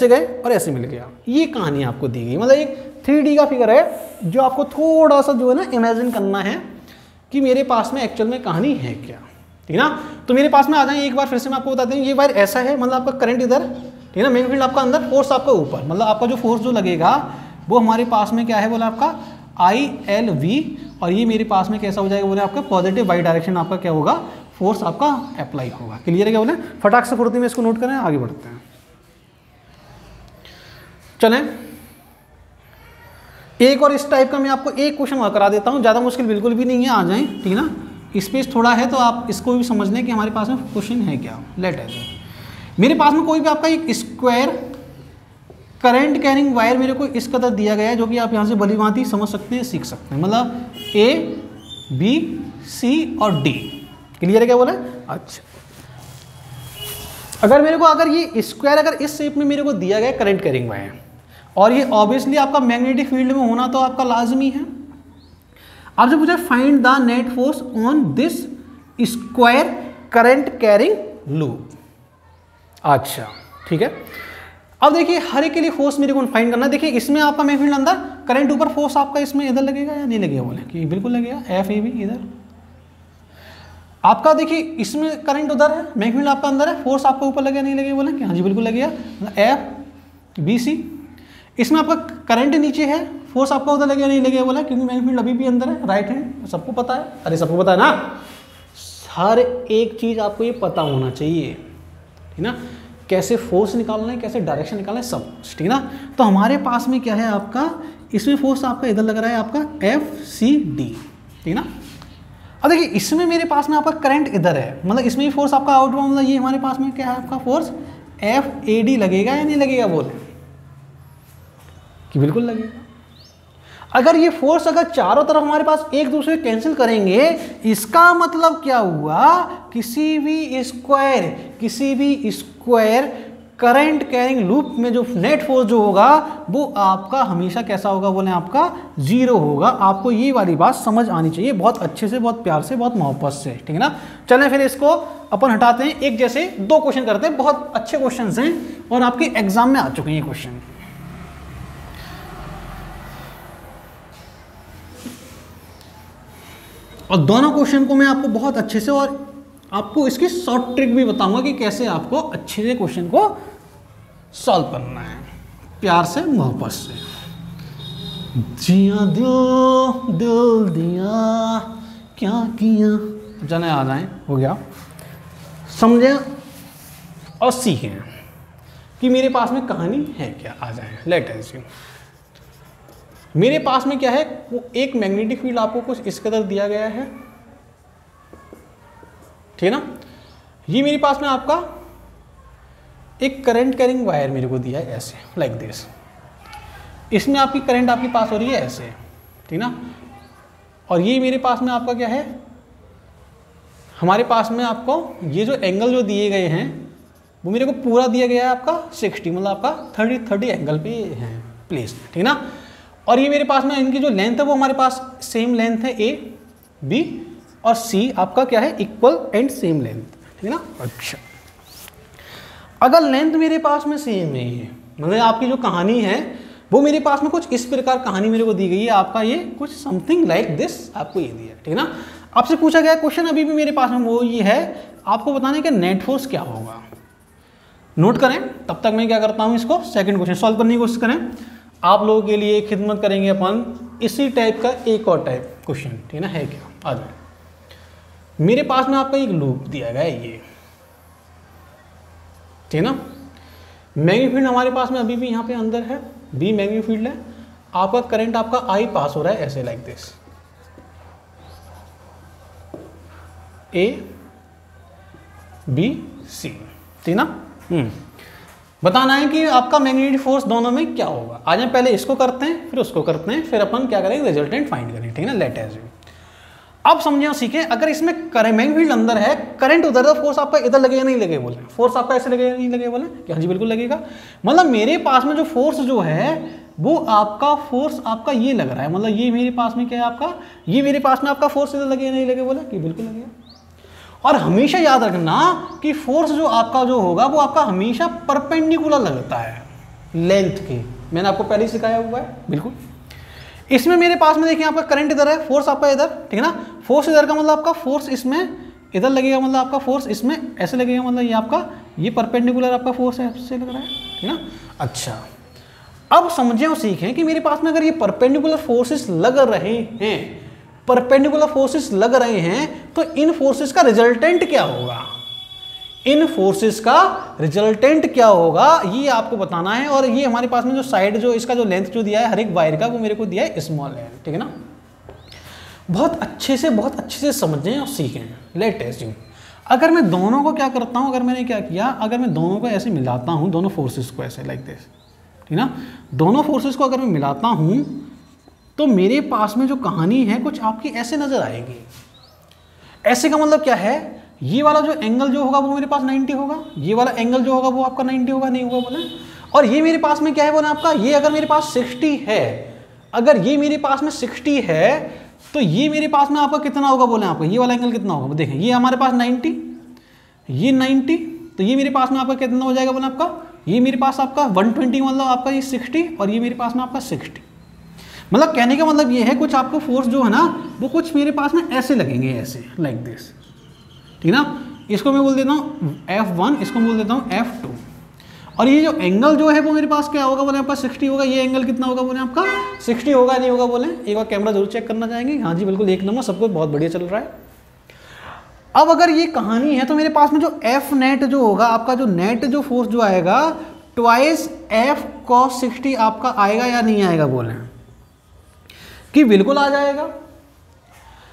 गए और ऐसे मिल गया। ये कहानी आपको दी गई, मतलब एक 3D का फिगर है जो आपको थोड़ा सा जो है ना इमेजिन करना है कि मेरे पास में एक्चुअल में कहानी है क्या, ठीक है ना। तो मेरे पास में आ जाए, एक बार फिर से मैं आपको बता दें, ये वायर ऐसा है, मतलब आपका करंट इधर, ठीक है ना, मैग्नेटिक फील्ड आपका अंदर, फोर्स आपका ऊपर, मतलब आपका जो फोर्स जो लगेगा वो हमारे पास में क्या है बोला आपका ILV, और ये मेरे पास में कैसा हो जाएगा बोले आपका पॉजिटिव वाई डायरेक्शन आपका क्या होगा, फोर्स आपका अप्लाई होगा। क्लियर है क्या बोले, फटाक से फुर्ती में इसको नोट करें, आगे बढ़ते हैं। चलें एक और इस टाइप का मैं आपको एक क्वेश्चन और करा देता हूं, ज़्यादा मुश्किल बिल्कुल भी नहीं है, आ जाएं, ठीक है ना। स्पेस थोड़ा है तो आप इसको भी समझ लें कि हमारे पास में क्वेश्चन है क्या। लेट है मेरे पास में कोई भी आपका एक स्क्वायर करंट कैरिंग वायर मेरे को इस कदर दिया गया है, जो कि आप यहाँ से भली भांति समझ सकते हैं, सीख सकते हैं, मतलब A B C और D। क्लियर है क्या बोला। अच्छा अगर मेरे को, अगर ये स्क्वायर अगर इस शेप में मेरे को दिया गया करंट कैरिंग वायर, और ये ऑब्वियसली आपका मैग्नेटिक फील्ड में होना तो आपका लाजमी है। आपसे पूछा find the net force on this square current carrying loop. अच्छा ठीक है, अब देखिए हर एक के लिए फोर्स मेरे को फाइंड करना है। देखिए इसमें आपका मैग्नेटिक फील्ड अंदर, करंट ऊपर, फोर्स आपका इसमें इधर लगेगा या नहीं लगेगा बोले कि बिल्कुल लगेगा, FAB इधर आपका। देखिए इसमें करंट उधर है, मैग्नेटिक फील्ड आपका अंदर है, फोर्स आपका ऊपर लगेगा नहीं लगेगा बोले कि हाँ जी बिल्कुल लगेगा, FBC। इसमें आपका करंट नीचे है, फोर्स आपका उधर लगेगा नहीं लगेगा बोला क्योंकि मैग्नेटिक फील्ड अभी भी अंदर है, राइट हैंड, सबको पता है, अरे सबको पता है ना, हर एक चीज आपको ये पता होना चाहिए, ठीक ना, कैसे फोर्स निकालना है, कैसे डायरेक्शन निकालना है, सब, ठीक है ना। तो हमारे पास में क्या है आपका, इसमें फोर्स आपका इधर लग रहा है आपका FCD, ठीक है ना। अब देखिए इसमें मेरे पास में आपका करंट इधर है, मतलब इसमें भी फोर्स आपका आउटबाउंड, मतलब ये हमारे पास में क्या है आपका फोर्स FAD लगेगा या नहीं लगेगा बोले कि बिल्कुल लगेगा। अगर ये फोर्स अगर चारों तरफ हमारे पास एक दूसरे कैंसिल करेंगे, इसका मतलब क्या हुआ, किसी भी स्क्वायर करंट कैरिंग लूप में जो नेट फोर्स जो होगा वो आपका हमेशा कैसा होगा बोले, आपका 0 होगा। आपको ये वाली बात समझ आनी चाहिए बहुत अच्छे से, बहुत प्यार से, बहुत मोहब्बत से, ठीक है ना। चलें फिर इसको अपन हटाते हैं, एक जैसे 2 क्वेश्चन करते हैं, बहुत अच्छे क्वेश्चन हैं और आपके एग्जाम में आ चुके हैं ये क्वेश्चन। और दोनों क्वेश्चन को मैं आपको बहुत अच्छे से और आपको इसकी शॉर्ट ट्रिक भी बताऊंगा कि कैसे आपको अच्छे से क्वेश्चन को सॉल्व करना है, प्यार से मोहब्बत से। जिया दिल दिल दिया क्या किया, जाने आ जाए, हो गया, समझे और सीखें कि मेरे पास में कहानी है क्या। आ जाए, लेट अस सी। मेरे पास में क्या है, वो एक मैग्नेटिक फील्ड आपको कुछ इस कदर दिया गया है, ठीक है ना। ये मेरे पास में आपका एक करंट कैरिंग वायर मेरे को दिया है ऐसे, लाइक दिस। इसमें आपकी करंट आपके पास हो रही है ऐसे, ठीक ना। और ये मेरे पास में आपका क्या है, हमारे पास में आपको ये जो एंगल जो दिए गए हैं वो मेरे को पूरा दिया गया है आपका 60, मतलब आपका 30 एंगल पे है प्लेस, ठीक ना। और ये मेरे पास में इनकी जो लेंथ है वो हमारे पास सेम लेंथ है, ए बी और सी आपका क्या है, इक्वल एंड सेम लेंथ, ठीक है ना। अच्छा, अगर लेंथ मेरे पास में सेम है, मतलब आपकी जो कहानी है वो मेरे पास में कुछ इस प्रकार कहानी मेरे को दी गई है, आपका ये कुछ समथिंग लाइक दिस आपको ये दिया है, ठीक है ना। आपसे पूछा गया क्वेश्चन अभी भी मेरे पास में वो ये है, आपको बताने का नेट फोर्स क्या होगा। नोट करें, तब तक मैं क्या करता हूं, इसको सेकंड क्वेश्चन सॉल्व करने की कोशिश करें। आप लोगों के लिए खिदमत करेंगे अपन इसी टाइप का एक और टाइप क्वेश्चन, ठीक है ना। है क्या, आ जाए। मेरे पास में आपका एक लूप दिया गया है ये, ठीक है ना। मैग्नेटिक फील्ड हमारे पास में अभी भी यहाँ पे अंदर है, बी मैग्नेटिक फील्ड है। आपका करंट आपका आई पास हो रहा है ऐसे, like this, A B C, ठीक ना। बताना है कि आपका मैग्नेटिक फोर्स दोनों में क्या होगा। आज हम पहले इसको करते हैं, फिर उसको करते हैं, फिर अपन क्या करेंगे, रिजल्टेंट फाइंड करेंगे, ठीक है ना। लेट अस सी। अब समझे और सीखें, अगर इसमें मैग्नेटिक फील्ड अंदर है, करंट उधर है, फोर्स आपका इधर लगेगा नहीं लगेगा बोले, फोर्स आपका ऐसे लगेगा नहीं लगेगा बोले, क्या हाँ जी बिल्कुल लगेगा। मतलब मेरे पास में जो फोर्स जो है वो आपका फोर्स आपका ये लग रहा है, मतलब ये मेरे पास में क्या है आपका, ये मेरे पास में आपका फोर्स इधर लगेगा नहीं लगेगा बोले, कि बिल्कुल लगेगा। और हमेशा याद रखना कि फोर्स जो आपका जो होगा वो आपका हमेशा परपेंडिकुलर लगता है लेंथ के, मैंने आपको पहले ही सिखाया हुआ है बिल्कुल। इसमें मेरे पास में देखिए आपका करंट इधर है, फोर्स आपका इधर, ठीक है ना। फोर्स इधर का मतलब आपका फोर्स इसमें इधर लगेगा, मतलब आपका फोर्स इसमें ऐसे लगेगा, मतलब ये आपका ये परपेंडिकुलर आपका फोर्स है, ऐसे लग रहा है, ठीक है ना। अच्छा, अब समझें और सीखें कि मेरे पास में अगर ये परपेंडिकुलर फोर्सेस लग रहे हैं, परपेंडिकुलर फोर्सेस लग रहे हैं, तो इन फोर्सेस का रिजल्टेंट क्या होगा, इन फोर्सेस का रिजल्टेंट क्या होगा ये आपको बताना है। और ये हमारे पास में जो साइड जो इसका जो लेंथ जो दिया है हर एक वायर का, वो मेरे को दिया है स्मॉल है, ठीक है ना। बहुत अच्छे से समझें और सीखें। लेट अस सी, अगर मैं दोनों को क्या करता हूं, अगर मैंने क्या किया, अगर मैं दोनों को ऐसे मिलाता हूं, दोनों फोर्सेस को ऐसे लाइक दिस, ठीक ना। दोनों फोर्सेस को अगर मैं मिलाता हूं तो मेरे पास में जो कहानी है कुछ आपकी ऐसे नजर आएगी। ऐसे का मतलब क्या है, ये वाला जो एंगल जो होगा वो मेरे पास 90 होगा, ये वाला एंगल जो होगा वो आपका 90 होगा, नहीं होगा बोले। और ये मेरे पास में क्या है बोले आपका, ये अगर मेरे पास 60 है, अगर ये मेरे पास में 60 है तो ये मेरे पास में आपका कितना होगा बोले आपका, ये वाला एंगल कितना होगा देखें, ये हमारे पास 90, ये 90, तो ये मेरे पास में आपका कितना हो जाएगा बोले आपका, ये मेरे पास आपका 120, मतलब आपका ये 60 और ये मेरे पास में आपका 60। मतलब कहने का मतलब ये है कुछ आपको फोर्स जो है ना वो कुछ मेरे पास में ऐसे लगेंगे, ऐसे लाइक दिस, ठीक ना। इसको मैं बोल देता हूँ F1, इसको बोल देता हूँ F2। और ये जो एंगल जो है वो मेरे पास क्या होगा बोले आपका 60 होगा, ये एंगल कितना होगा बोले आपका 60 होगा, नहीं होगा बोले। एक बार कैमरा जरूर चेक करना चाहेंगे, हाँ जी बिल्कुल एक नंबर, सब कुछ बहुत बढ़िया चल रहा है। अब अगर ये कहानी है तो मेरे पास में जो F नेट जो होगा, आपका जो नेट जो फोर्स जो आएगा ट्वाइस F cos 60 आपका आएगा या नहीं आएगा बोले, कि बिल्कुल आ जाएगा।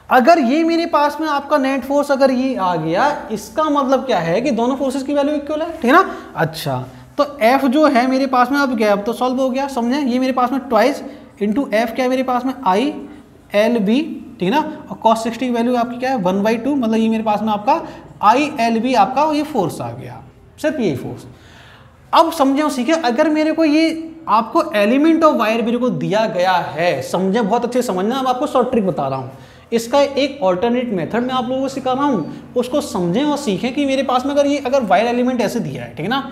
अगर ये मेरे पास में आपका नेट फोर्स अगर ये आ गया, इसका मतलब क्या है कि दोनों फोर्सेस की वैल्यू इक्वल है, ठीक है ना। अच्छा, तो F जो है मेरे पास में अब क्या, अब तो सॉल्व हो गया, समझे। ये मेरे पास में ट्वाइस इंटू F क्या है मेरे पास में आई एल बी, ठीक है ना। और cos 60 की वैल्यू आपकी क्या है 1/2, मतलब ये मेरे पास में आपका आई एल बी आपका ये फोर्स आ गया, सिर्फ यही फोर्स। अब समझे और सीखे, अगर मेरे को ये आपको एलिमेंट ऑफ वायर मेरे को दिया गया है, समझे, बहुत अच्छे समझना, अब आपको शॉर्ट ट्रिक बता रहा हूँ, इसका एक ऑल्टरनेट मेथड मैं आप लोगों को सिखा रहा हूँ, उसको समझें और सीखें कि मेरे पास में अगर वायर एलिमेंट ऐसे दिया है, ठीक है ना,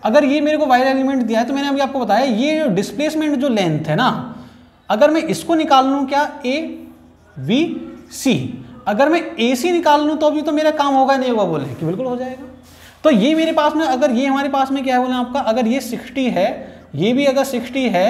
अगर ये मेरे को वायर एलिमेंट दिया है तो मैंने अभी आपको बताया ये जो डिस्प्लेसमेंट जो लेंथ है ना, अगर मैं इसको निकाल लूँ क्या, ए बी सी, अगर मैं ए सी निकाल लूँ तो भी तो मेरा काम होगा नहीं होगा, बोले कि बिल्कुल हो जाएगा। तो ये मेरे पास में, अगर ये हमारे पास में क्या है बोले आपका, अगर ये 60 है, ये भी अगर 60 है,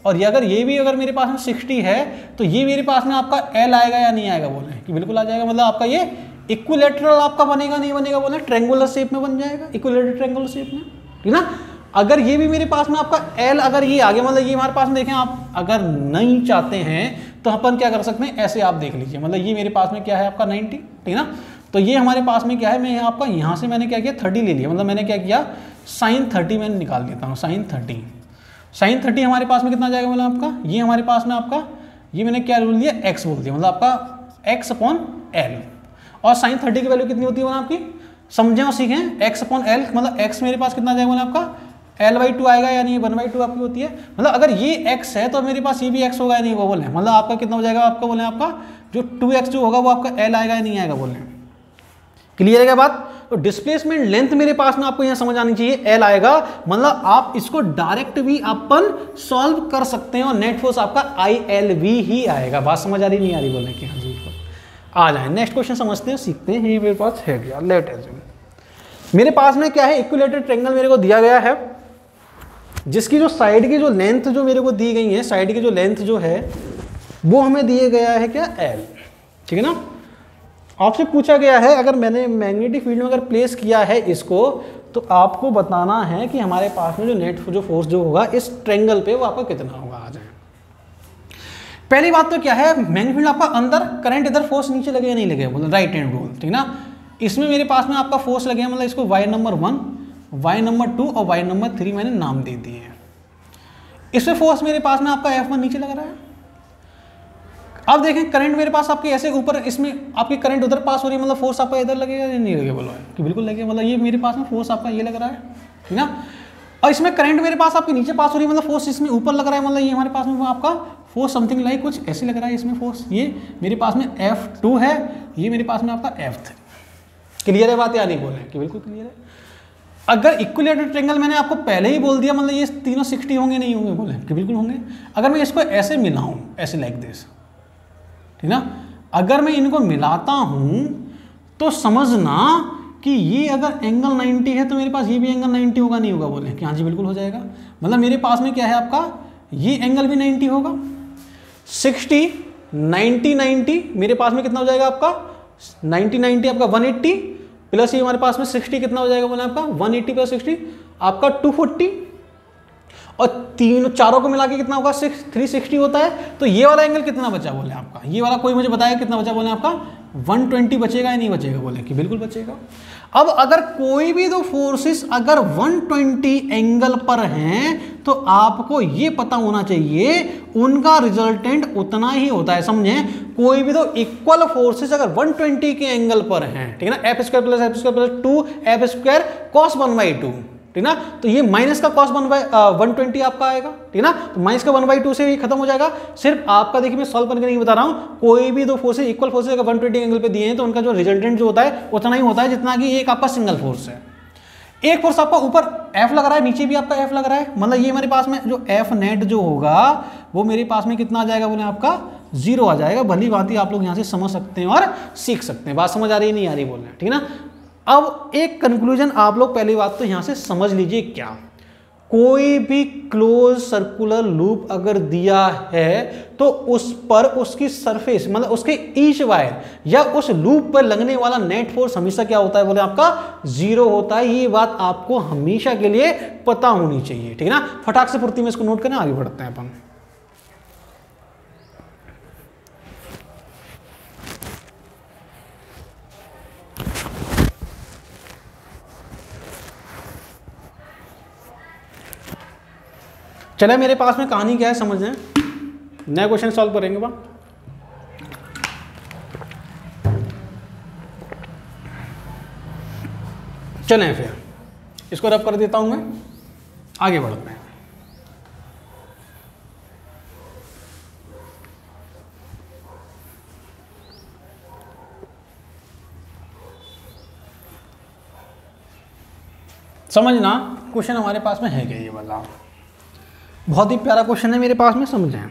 और ये भी अगर मेरे पास में 60 है, तो ये मेरे पास में आपका एल आएगा या नहीं आएगा, बोले कि बिल्कुल आ जाएगा। मतलब आपका ये इक्विलैटरल आपका बनेगा नहीं बनेगा, बोले ट्रायंगुलर शेप में बन जाएगा, इक्विलैटरल ट्रायंगुलर शेप में, ठीक ना। अगर ये भी मेरे पास में आपका एल अगर ये आगे, मतलब ये हमारे पास में देखें, आप अगर नहीं चाहते हैं तो अपन क्या कर सकते हैं, ऐसे आप देख लीजिए, मतलब ये मेरे पास में क्या है आपका 90, ठीक ना। तो ये हमारे पास में क्या है, मैं आपका यहाँ से मैंने क्या किया 30 ले लिया, मतलब मैंने क्या किया sin 30 मैंने निकाल देता हूँ, sin 30 हमारे पास में कितना जाएगा, मतलब आपका ये हमारे पास में आपका ये मैंने क्या बोल दिया, x बोल दिया, मतलब आपका x/l, और sin 30 की वैल्यू कितनी होती है मतलब आपकी, समझें और सीखें, x/l मतलब x मेरे पास कितना जाएगा, मतलब आपका l/2 आएगा या नहीं, 1/2 आपकी होती है, मतलब अगर ये x है तो मेरे पास ये भी x होगा या नहीं, वो बोले, मतलब आपका कितना हो जाएगा, आपका बोले आपका जो 2x जो होगा वो आपका l आएगा या नहीं आएगा, बोले क्लियर है क्या बात। तो डिस्प्लेसमेंट लेंथ मेरे पास में आपको यहां समझ आनी चाहिए, एल आएगा, मतलब आप इसको डायरेक्ट भी अपन सॉल्व कर सकते हैं, और नेट फोर्स आपका ILV ही आएगा। बात समझ आ रही नहीं आ रही, बोलने की हाँ जी, आ जाए नेक्स्ट क्वेश्चन समझते हैं, सीखते हैं। ये मेरे पास है क्या, लेट एज्यूम मेरे पास में क्या है, इक्विलेटरल ट्रायंगल मेरे को दिया गया है, जिसकी जो साइड की जो लेंथ जो मेरे को दी गई है, साइड की जो लेंथ जो है वो हमें दिए गया है क्या, एल, ठीक है ना। आपसे पूछा गया है, अगर मैंने मैग्नेटिक फील्ड में अगर प्लेस किया है इसको, तो आपको बताना है कि हमारे पास में जो नेट जो फोर्स जो होगा इस ट्रायंगल पे वो आपका कितना होगा। आ जाए, पहली बात तो क्या है, मैग्नेटिक फील्ड आपका अंदर, करंट इधर, फोर्स नीचे लगे या नहीं लगे, बोलो राइट हैंड रूल, ठीक ना। इसमें मेरे पास में आपका फोर्स लगे, मतलब इसको वायर नंबर 1, वायर नंबर 2 और वायर नंबर 3 मैंने नाम दे दिए हैं। इसमें फोर्स मेरे पास में आपका F1 नीचे लग रहा है। अब देखें करंट मेरे पास आपके ऐसे ऊपर, इसमें आपकी करंट उधर पास हो रही है, मतलब फोर्स आपका इधर लगेगा या नहीं लगेगा, बोलो कि बिल्कुल लगेगा, मतलब ये मेरे पास में फोर्स आपका ये लग रहा है, ठीक ना। और इसमें करंट मेरे पास आपके नीचे पास हो रही है, मतलब फोर्स इसमें ऊपर लग रहा है, मतलब ये हमारे पास में आपका फोर्स समथिंग लाइक कुछ ऐसे लग रहा है, इसमें फोर्स ये मेरे पास में F2 है, ये मेरे पास में आपका F3। क्लियर है बात या नहीं, बोले कि बिल्कुल क्लियर है। अगर इक्विलेटरल ट्रायंगल मैंने आपको पहले ही बोल दिया, मतलब ये तीनों 60 होंगे नहीं होंगे, बोले कि बिल्कुल होंगे। अगर मैं इसको ऐसे मिलाऊं, ऐसे लाइक दिस, ठीक ना, अगर मैं इनको मिलाता हूं तो समझना कि ये अगर एंगल 90 है तो मेरे पास ये भी एंगल 90 होगा, नहीं होगा, बोले कि हाँ जी बिल्कुल हो जाएगा। मतलब मेरे पास में क्या है आपका, ये एंगल भी 90 होगा, 60 90 90 मेरे पास में कितना हो जाएगा आपका 90 90 आपका 180, प्लस ये हमारे पास में 60 कितना हो जाएगा, बोले आपका 180 प्लस 60 आपका 240, और तीनों चारों को मिला के कितना होगा 360 होता है। तो ये वाला एंगल कितना बचा, बोले आपका ये वाला, कोई मुझे बताएगा कितना बचा, बोले आपका 120 बचेगा या नहीं बचेगा, बोले कि बिल्कुल बचेगा। अब अगर कोई भी दो फोर्सेस अगर 120 एंगल पर हैं तो आपको ये पता होना चाहिए उनका रिजल्टेंट उतना ही होता है, समझे। कोई भी दो इक्वल फोर्सेस अगर 120 के एंगल पर हैं, ठीक है ना, f² प्लस 2 f² cos 1/2, ठीक ना, तो ये माइनस का cos 120 आपका आएगा, ठीक ना, तो माइनस का 1/2 से ये खत्म हो जाएगा। सिर्फ आपका देखिए मैं सॉल्व करके नहीं बता रहा हूं, कोई भी दो फोर्सेस इक्वल फोर्सेस अगर 120 एंगल पे दिए हैं तो उनका जो रिजल्टेंट जो होता है उतना ही होता है जितना कि एक आपका सिंगल फोर्स है। एक फोर्स आपका ऊपर F लग रहा है, नीचे भी आपका F लग रहा है, मतलब ये मेरे पास में जो F नेट जो होगा वो मेरे पास में कितना आ जाएगा, बोले आपका 0 आ जाएगा। भली बात ही आप लोग यहाँ से समझ सकते हैं और सीख सकते हैं। बात समझ आ रही नहीं आ रही, बोल रहे हैं, ठीक ना। अब एक कंक्लूजन आप लोग पहली बात तो यहां से समझ लीजिए, क्या कोई भी क्लोज सर्कुलर लूप अगर दिया है तो उस पर उसकी सरफेस मतलब उसके ईच वायर या उस लूप पर लगने वाला नेट फोर्स हमेशा क्या होता है, बोले आपका 0 होता है। ये बात आपको हमेशा के लिए पता होनी चाहिए, ठीक है ना। फटाक से फुर्ती में इसको नोट करें, आगे बढ़ते हैं अपन। चले मेरे पास में कहानी क्या है समझ लें, नया क्वेश्चन सॉल्व करेंगे बा। चलें फिर इसको रब कर देता हूं मैं। आगे बढ़ते हैं। समझना क्वेश्चन हमारे पास में है क्या ये वाला, बहुत ही प्यारा क्वेश्चन है मेरे पास में, समझें।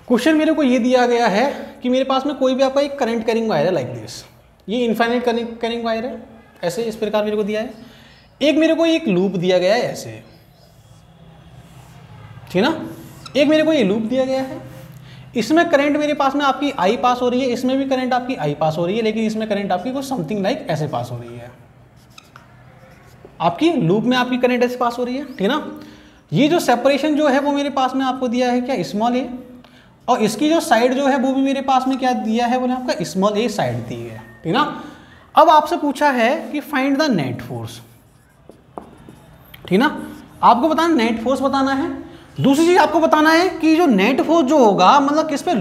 क्वेश्चन मेरे को ये दिया गया है कि मेरे पास में कोई भी आपका एक करंट कैरिंग वायर है लाइक दिस, ये इनफाइनाइट कैरिंग वायर है, ऐसे इस प्रकार मेरे को दिया है। एक मेरे को एक लूप दिया गया है ऐसे, ठीक ना, एक मेरे को ये लूप दिया गया है, इसमें करंट मेरे पास में आपकी आई पास हो रही है, इसमें भी करंट आपकी आई पास हो रही है, लेकिन इसमें करंट आपकी कुछ समथिंग लाइक ऐसे पास हो रही है, आपकी लूप में आपकी करंट ऐसे पास हो रही है, ठीक ना। ये जो सेपरेशन जो है वो मेरे पास में आपको दिया है क्या, स्मॉल ए, और इसकी जो साइड जो है वो भी मेरे पास में क्या दिया है, बोले आपका स्मॉल ए साइड दी है, ठीक ना। अब आपसे पूछा है कि फाइंड द नेट फोर्स, ठीक ना, आपको बताना नेट फोर्स बताना है। दूसरी चीज आपको बताना है कि जो नेट फोर्स जो होगा मतलब किस पे,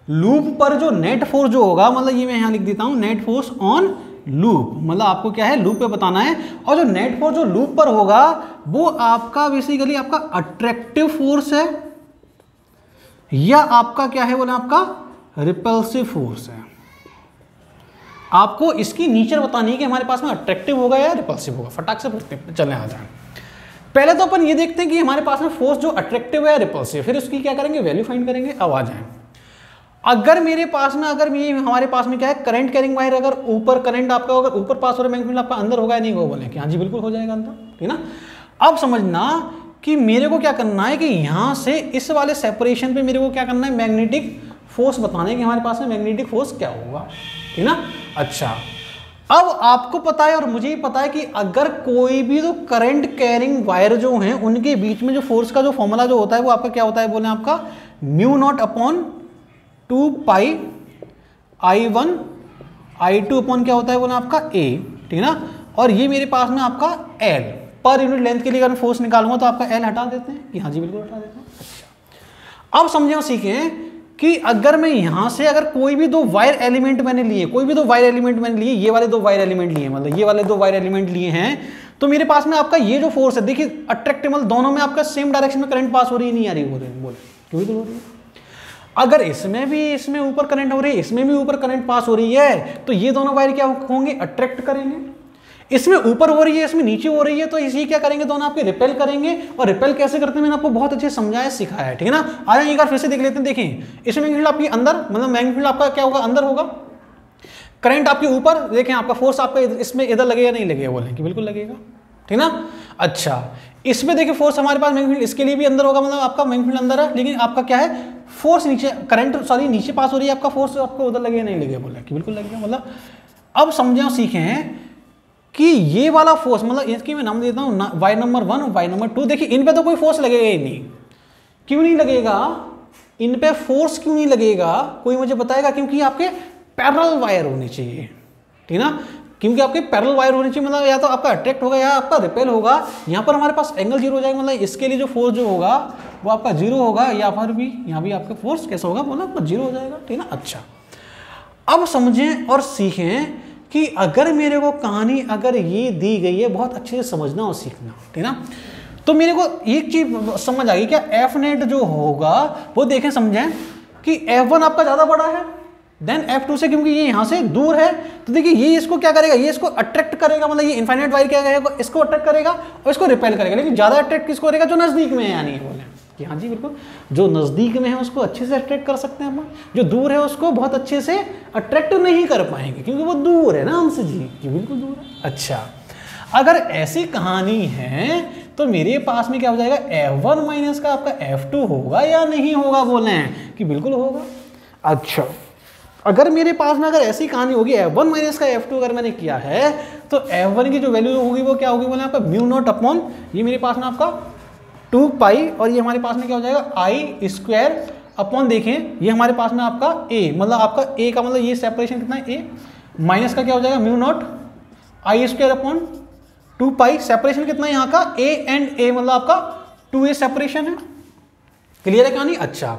लूप पर जो नेट फोर्स जो होगा, मतलब ये मैं यहां लिख देता हूं नेट फोर्स ऑन लूप, मतलब आपको क्या है लूप पे बताना है। और जो नेट फोर्स जो लूप पर होगा वो आपका बेसिकली आपका अट्रैक्टिव फोर्स है या आपका क्या है बोले आपका रिपल्सिव फोर्स है। आपको इसकी नेचर बतानी है कि हमारे पास में अट्रैक्टिव होगा या रिपल्सिव होगा। फटाक से चलने आ जाए, पहले तो अपन ये देखते हैं कि हमारे पास में फोर्स जो अट्रैक्टिव है या रिपल्सिव, फिर उसकी क्या करेंगे वैल्यू फाइंड करेंगे। अब आ जाए, अगर मेरे पास में हमारे पास में क्या है करंट कैरिंग वायर, अगर ऊपर करंट आपका अगर ऊपर पास हो रहा है, मैग्नेटिक फील्ड आपका अंदर होगा या नहीं होगा, बोले कि हाँ जी बिल्कुल हो जाएगा अंदर, ठीक ना। अब समझना कि मेरे को क्या करना है कि यहां से इस वाले सेपरेशन पे मेरे को क्या करना है, मैग्नेटिक फोर्स बताना है कि हमारे पास में मैग्नेटिक फोर्स क्या होगा, ठीक ना। अच्छा, अब आपको पता है और मुझे ही पता है कि अगर कोई भी तो करंट कैरिंग वायर जो हैं उनके बीच में जो फोर्स का जो फॉर्मूला जो होता है वो आपका क्या होता है, बोले आपका म्यू नॉट अपॉन 2 पाई I1 I2 अपॉन क्या होता है बोले आपका A, ठीक है ना। और ये मेरे पास में आपका L पर यूनिट लेंथ के लिए अगर फोर्स निकालूंगा तो आपका L हटा देते हैं कि हाँ जी बिल्कुल हटा देते हैं। अच्छा, अब समझे और सीखें कि अगर मैं यहां से अगर कोई भी दो वायर एलिमेंट मैंने लिए, कोई भी दो वायर एलिमेंट मैंने लिए, ये वाले दो वायर एलिमेंट लिए, मतलब ये वाले दो वायर एलिमेंट लिए हैं, तो मेरे पास में आपका ये जो फोर्स है देखिए अट्रैक्टिव, दोनों में आपका सेम डायरेक्शन में करंट पास हो रही है, नहीं आ रही, बोले क्यों तो हो रही है। अगर इसमें भी इसमें ऊपर करंट हो रही है, इसमें भी ऊपर करंट पास हो रही है, तो ये दोनों वायर क्या होंगे, अट्रैक्ट करेंगे। इसमें ऊपर हो रही है, इसमें नीचे हो रही है, तो इसी क्या करेंगे, दोनों आपके रिपेल करेंगे। और रिपेल कैसे करते हैं मैंने आपको बहुत अच्छे समझाया सिखाया है, ठीक है ना। आ जाए एक बार फिर से देख लेते हैं। देखें इसमें मैग्नेटिक फील्ड आपकी अंदर, मतलब मैग्नेटिक फील्ड आपका क्या होगा, अंदर होगा, करंट आपके ऊपर, देखें आपका फोर्स आपका इसमें इधर लगेगा नहीं लगेगा, बोले कि बिल्कुल लगेगा, ठीक ना। अच्छा, इसमें देखिए फोर्स हमारे पास मैग्नेटिक फील्ड इसके लिए भी अंदर होगा, मतलब आपका मैग्नेटिक फील्ड अंदर है, लेकिन आपका क्या है फोर्स नीचे, करंट सॉरी नीचे पास हो रही है, आपका फोर्स आपको उधर लगेगा नहीं लगेगा, बोले कि बिल्कुल लगेगा। मतलब अब समझे और सीखें कि ये वाला फोर्स, मतलब इसकी मैं नाम देता हूं वायर नंबर 1 और वायर नंबर 2। देखिए इन पे तो कोई फोर्स लगेगा ही नहीं। क्यों नहीं लगेगा, इन पे फोर्स क्यों नहीं लगेगा, कोई मुझे बताएगा? क्योंकि आपके पैरेलल वायर होने चाहिए, ठीक ना। क्योंकि आपके पैरेलल वायर होने चाहिए, मतलब या तो आपका अट्रैक्ट होगा या आपका रिपेल होगा। यहाँ पर हमारे पास एंगल 0 हो जाएगा, मतलब इसके लिए जो फोर्स जो होगा वो आपका 0 होगा, या फिर भी यहाँ भी आपका फोर्स कैसा होगा, बोला आपका 0 हो जाएगा, ठीक ना। अच्छा, अब समझें और सीखें कि अगर मेरे को कहानी अगर ये दी गई है, बहुत अच्छे से समझना और सीखना, ठीक ना। तो मेरे को एक चीज समझ आ गई, क्या एफ नेट जो होगा वो देखें समझें कि F1 आपका ज्यादा बड़ा है देन F2 से, क्योंकि ये यहां से दूर है। तो देखिए ये इसको क्या करेगा, ये इसको अट्रैक्ट करेगा, मतलब ये इनफाइनाइट वायर क्या करेगा, इसको अट्रैक्ट करेगा और इसको रिपेल करेगा। लेकिन ज्यादा अट्रैक्ट किसको करेगा, जो नजदीक में है, यानी बोले कि हाँ जी बिल्कुल, जो नजदीक में है उसको अच्छे से अट्रैक्ट कर सकते हैं अपन, जो दूर है उसको बहुत अच्छे से अट्रैक्ट नहीं कर पाएंगे, क्योंकि वो दूर है ना हमसे जी, ये बिल्कुल दूर है। अच्छा, अगर ऐसी कहानी है तो मेरे पास में क्या हो जाएगा, F1 माइनस का आपका F2 होगा या नहीं होगा, बोले हैं कि बिल्कुल होगा। अच्छा, अगर मेरे पास में अगर ऐसी कहानी होगी F1 माइनस का F2 अगर मैंने किया है, तो F1 की जो वैल्यू होगी वो क्या होगी, बोले आपका म्यू नॉट अपॉन, ये मेरे पास में आपका 2 पाई, और ये हमारे पास में क्या हो जाएगा I स्क्वायर अपॉन, देखें ये हमारे पास में आपका A, मतलब आपका A का मतलब ये सेपरेशन कितना है A, माइनस का क्या हो जाएगा mu naught I square upon 2 pi, separation कितना है यहाँ का A एंड A, मतलब आपका 2A सेपरेशन है। क्लियर है कहानी। अच्छा,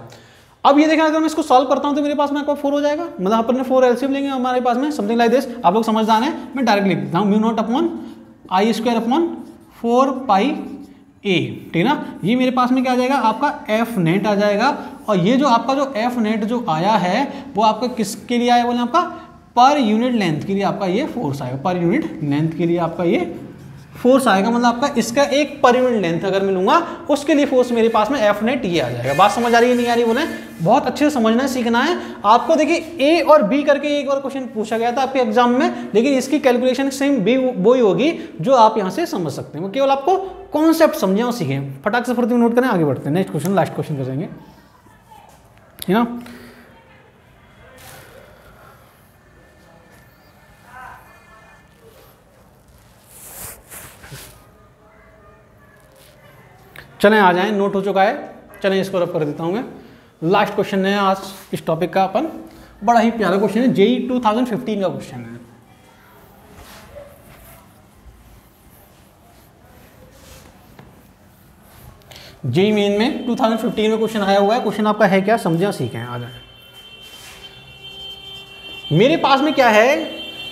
अब ये देखें अगर मैं इसको सॉल्व करता हूं तो मेरे पास में आपका 4 हो जाएगा, मतलब अपन ने 4 एलसीएम लेंगे हमारे पास में समथिंग लाइक दिस। आप लोग समझदार हैं, मैं डायरेक्ट लिख देता हूं mu naught upon I square upon 4 पाई ए, ठीक ना। ये मेरे पास में क्या आ जाएगा आपका एफ नेट आ जाएगा, और ये जो आपका जो एफ नेट जो आया है वो आपका किसके लिए आया बोले, आपका पर यूनिट लेंथ के लिए आपका ये फोर्स आएगा, पर यूनिट लेंथ के लिए आपका ये फोर्स आएगा, मतलब आपका इसका एक पर यूनिट लेंथ अगर मैं लूंगा उसके लिए फोर्स मेरे पास में एफ नेट ये आ जाएगा। बात समझ आ रही है नहीं आ रही बोले, बहुत अच्छे से समझना है सीखना है आपको। देखिए ए और बी करके एक बार क्वेश्चन पूछा गया था आपके एग्जाम में, लेकिन इसकी कैलकुलेशन सेम बी वो ही होगी जो आप यहाँ से समझ सकते हैं, केवल आपको कॉन्सेप्ट समझे और सीखें। फटाक से फटाक नोट करें, आगे बढ़ते हैं। नेक्स्ट क्वेश्चन, लास्ट क्वेश्चन करेंगे, है ना। चलें आ जाएं, नोट हो चुका है, चलें इसको रब कर देता हूं मैं। लास्ट क्वेश्चन है आज इस टॉपिक का अपन, बड़ा ही प्यारा क्वेश्चन है, जेई 2015 का क्वेश्चन है। जेई मेन में 2015 में क्वेश्चन आया हुआ है। क्वेश्चन आपका है क्या, समझे और सीखें, आ जाए। मेरे पास में क्या है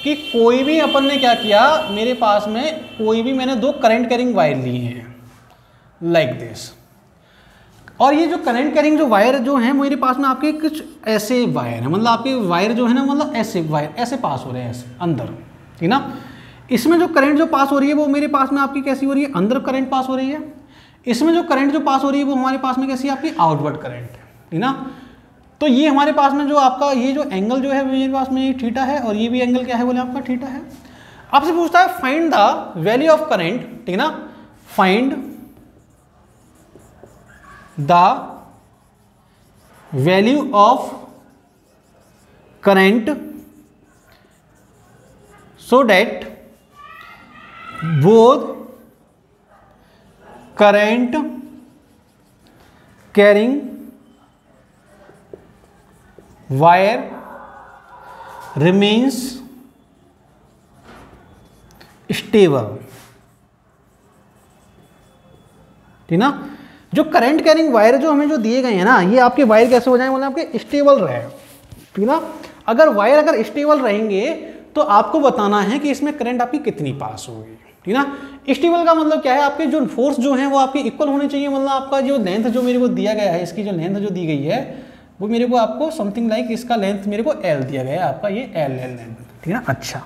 कि कोई भी अपन ने क्या किया, मेरे पास में कोई भी मैंने दो करंट कैरिंग वायर लिए हैं लाइक दिस, और ये जो करंट कैरिंग जो वायर जो है मेरे पास में आपके कुछ ऐसे वायर है, मतलब आपके वायर जो है ना, मतलब ऐसे वायर ऐसे पास हो रहे हैं ऐसे अंदर, ठीक ना। इसमें जो करंट जो पास हो रही है वो मेरे पास में आपकी कैसी हो रही है, अंदर करंट पास हो रही है। इसमें जो करंट जो पास हो रही है वो हमारे पास में कैसी है, आपकी आउटवर्ड करंट, ठीक ना। तो ये हमारे पास में जो आपका ये जो एंगल जो है मेरे पास में ये थीटा है, और ये भी एंगल क्या है बोले आपका थीटा है। आपसे पूछता है find the value of current, ठीक ना, find the value of current so that both current carrying wire remains stable, ठीक ना। जो करंट कैरिंग वायर जो हमें जो दिए गए हैं ना, ये आपके वायर कैसे हो जाएंगे, मतलब आपके स्टेबल रहे, ठीक ना। अगर वायर अगर स्टेबल रहेंगे तो आपको बताना है कि इसमें करंट आपकी कितनी पास होगी, ठीक ना। स्टेबल का मतलब क्या है, आपके जो फोर्स जो है वो आपके इक्वल होने चाहिए, मतलब आपका जो लेंथ जो मेरे को दिया गया है, इसकी जो लेंथ जो दी गई है वो मेरे को आपको समथिंग लाइक इसका लेंथ मेरे को एल दिया गया है, आपका ये एल लेंथ, ठीक है। अच्छा,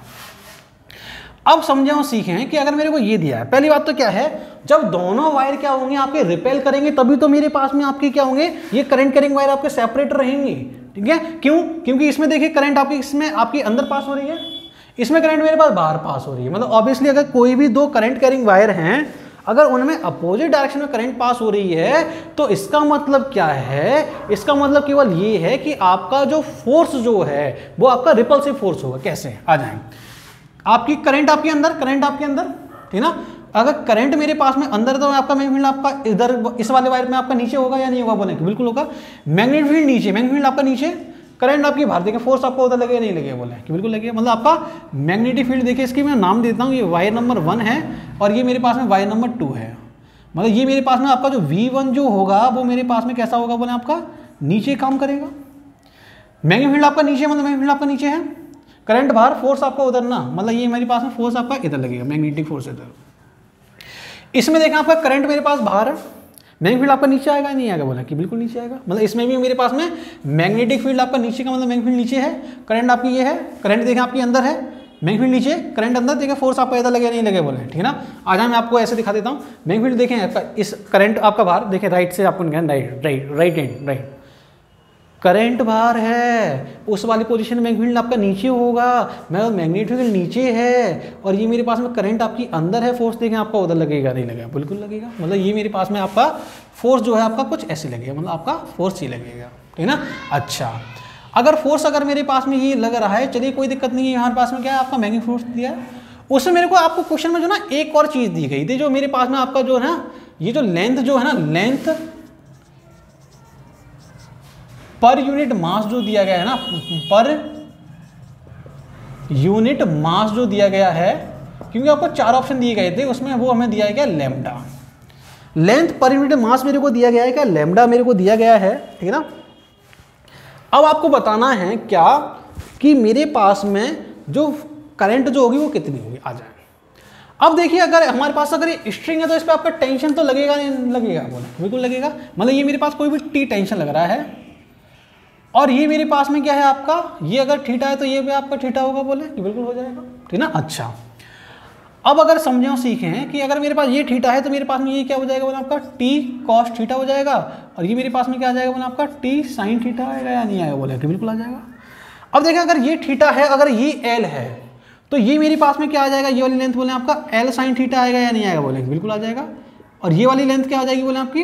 अब समझे और सीखें कि अगर मेरे को ये दिया है, पहली बात तो क्या है, जब दोनों वायर क्या होंगे आपके रिपेल करेंगे तभी तो मेरे पास में आपके क्या होंगे, ये करंट कैरिंग वायर आपके सेपरेट रहेंगे, ठीक है। क्यों, क्योंकि इसमें देखिए करंट आपकी इसमें आपकी अंदर पास हो रही है, इसमें करंट मेरे पास बाहर पास हो रही है, मतलब ऑब्वियसली अगर कोई भी दो करंट कैरिंग वायर हैं, अगर उनमें अपोजिट डायरेक्शन में करंट पास हो रही है तो इसका मतलब क्या है, इसका मतलब केवल ये है कि आपका जो फोर्स जो है वो आपका रिपल्सिव फोर्स होगा। कैसे, आ जाए, आपकी करंट आपके अंदर, करंट आपके अंदर, ठीक ना। अगर करंट मेरे पास में अंदर तो आपका मैग्नेटिक फील्ड आपका इधर इस वाले वायर में आपका नीचे होगा या नहीं होगा, बोले बिल्कुल होगा। मैग्नेटिक फील्ड नीचे, मैग्नेटिक फील्ड आपका नीचे, करंट आपकी बाहर, देखिए फोर्स आपको उधर लगेगा नहीं लगेगा, बोले कि बिल्कुल लगेगा। मतलब आपका मैग्नेटिक फील्ड देखिए, इसकी मैं नाम देता हूँ, ये वायर नंबर 1 है और ये मेरे पास में वायर नंबर 2 है। मतलब ये मेरे पास में आपका जो V1 जो होगा वो मेरे पास में कैसा होगा, बोले आपका नीचे काम करेगा। मैग्नेटिक फील्ड आपका नीचे, मतलब मैग्नेटिक फील्ड आपका नीचे है, करंट बाहर, फोर्स आपका उधर ना, मतलब ये मेरे पास में फोर्स आपका इधर लगेगा, मैग्नेटिक फोर्स इधर। इसमें देखा आपका करंट मेरे पास बाहर है, मैग्नेटिक फील्ड आपका नीचे आएगा नहीं आएगा, बोला कि बिल्कुल नीचे आएगा। मतलब इसमें भी मेरे पास में मैग्नेटिक फील्ड आपका नीचे का मतलब मैग्नेटिक फील्ड नीचे है, करंट आपकी ये है, करंट देखा आपकी अंदर है, मैग्नेटिक फील्ड नीचे, करंट अंदर, देखा फोर्स आपका इधर लगे नहीं लगे, बोले ठीक है ना। आज मैं आपको ऐसे दिखा देता हूँ, मैग्नेटिक फील्ड देखें आपका इस करंट आपका बाहर, देखें राइट से आपको राइट हैंड राइट, करंट बाहर है, उस वाली पोजीशन में मैग्नेटिक फील्ड आपका नीचे होगा, मैग्नेटिक फील्ड नीचे है और ये मेरे पास में करंट आपकी अंदर है, फोर्स देखें आपका उधर लगेगा नहीं लगेगा, बिल्कुल लगेगा। मतलब ये मेरे पास में आपका फोर्स जो है आपका कुछ ऐसे लगेगा, मतलब आपका फोर्स ही लगेगा, ठीक है ना। अच्छा, अगर फोर्स अगर मेरे पास में ये लग रहा है, चलिए कोई दिक्कत नहीं है, हमारे पास में क्या है आपका मैग्नेटिक फोर्स दिया है, उसमें मेरे को आपको क्वेश्चन में जो ना एक और चीज़ दी गई थी, जो मेरे पास में आपका जो है ना, ये जो लेंथ जो है ना, लेंथ पर यूनिट मास जो दिया गया है ना, पर यूनिट मास जो दिया गया है, क्योंकि आपको 4 ऑप्शन दिए गए थे, उसमें वो हमें दिया गया lambda, length per unit mass मेरे को दिया गया है क्या, लैम्डा मेरे को दिया गया है, ठीक है ना। अब आपको बताना है क्या कि मेरे पास में जो करंट जो होगी वो कितनी होगी, आ जाए। अब देखिए अगर हमारे पास अगर ये स्ट्रिंग है तो इस पर आपका टेंशन तो लगेगा नहीं लगेगा, बोले बिल्कुल लगेगा। मतलब ये मेरे पास कोई भी टी टेंशन लग रहा है और ये मेरे पास में क्या है आपका, ये अगर थीटा है तो ये भी आपका थीटा होगा, बोले कि बिल्कुल हो जाएगा, ठीक ना। अच्छा अब अगर समझे और सीखे हैं कि अगर मेरे पास ये थीटा है तो मेरे पास में ये क्या हो जाएगा, बोले आपका टी कॉस थीटा हो जाएगा, और ये मेरे पास में क्या आ जाएगा, बोले आपका टी साइन थीटा आएगा या नहीं आएगा, बोले कि बिल्कुल आ जाएगा। अब देखिए अगर ये थीटा है, अगर ये एल है तो ये मेरे पास में क्या आ जाएगा, ये वाली लेंथ बोले आपका एल साइन थीटा आएगा या नहीं आएगा, बोले कि बिल्कुल आ जाएगा। और ये वाली लेंथ क्या आ जाएगी, बोले आपकी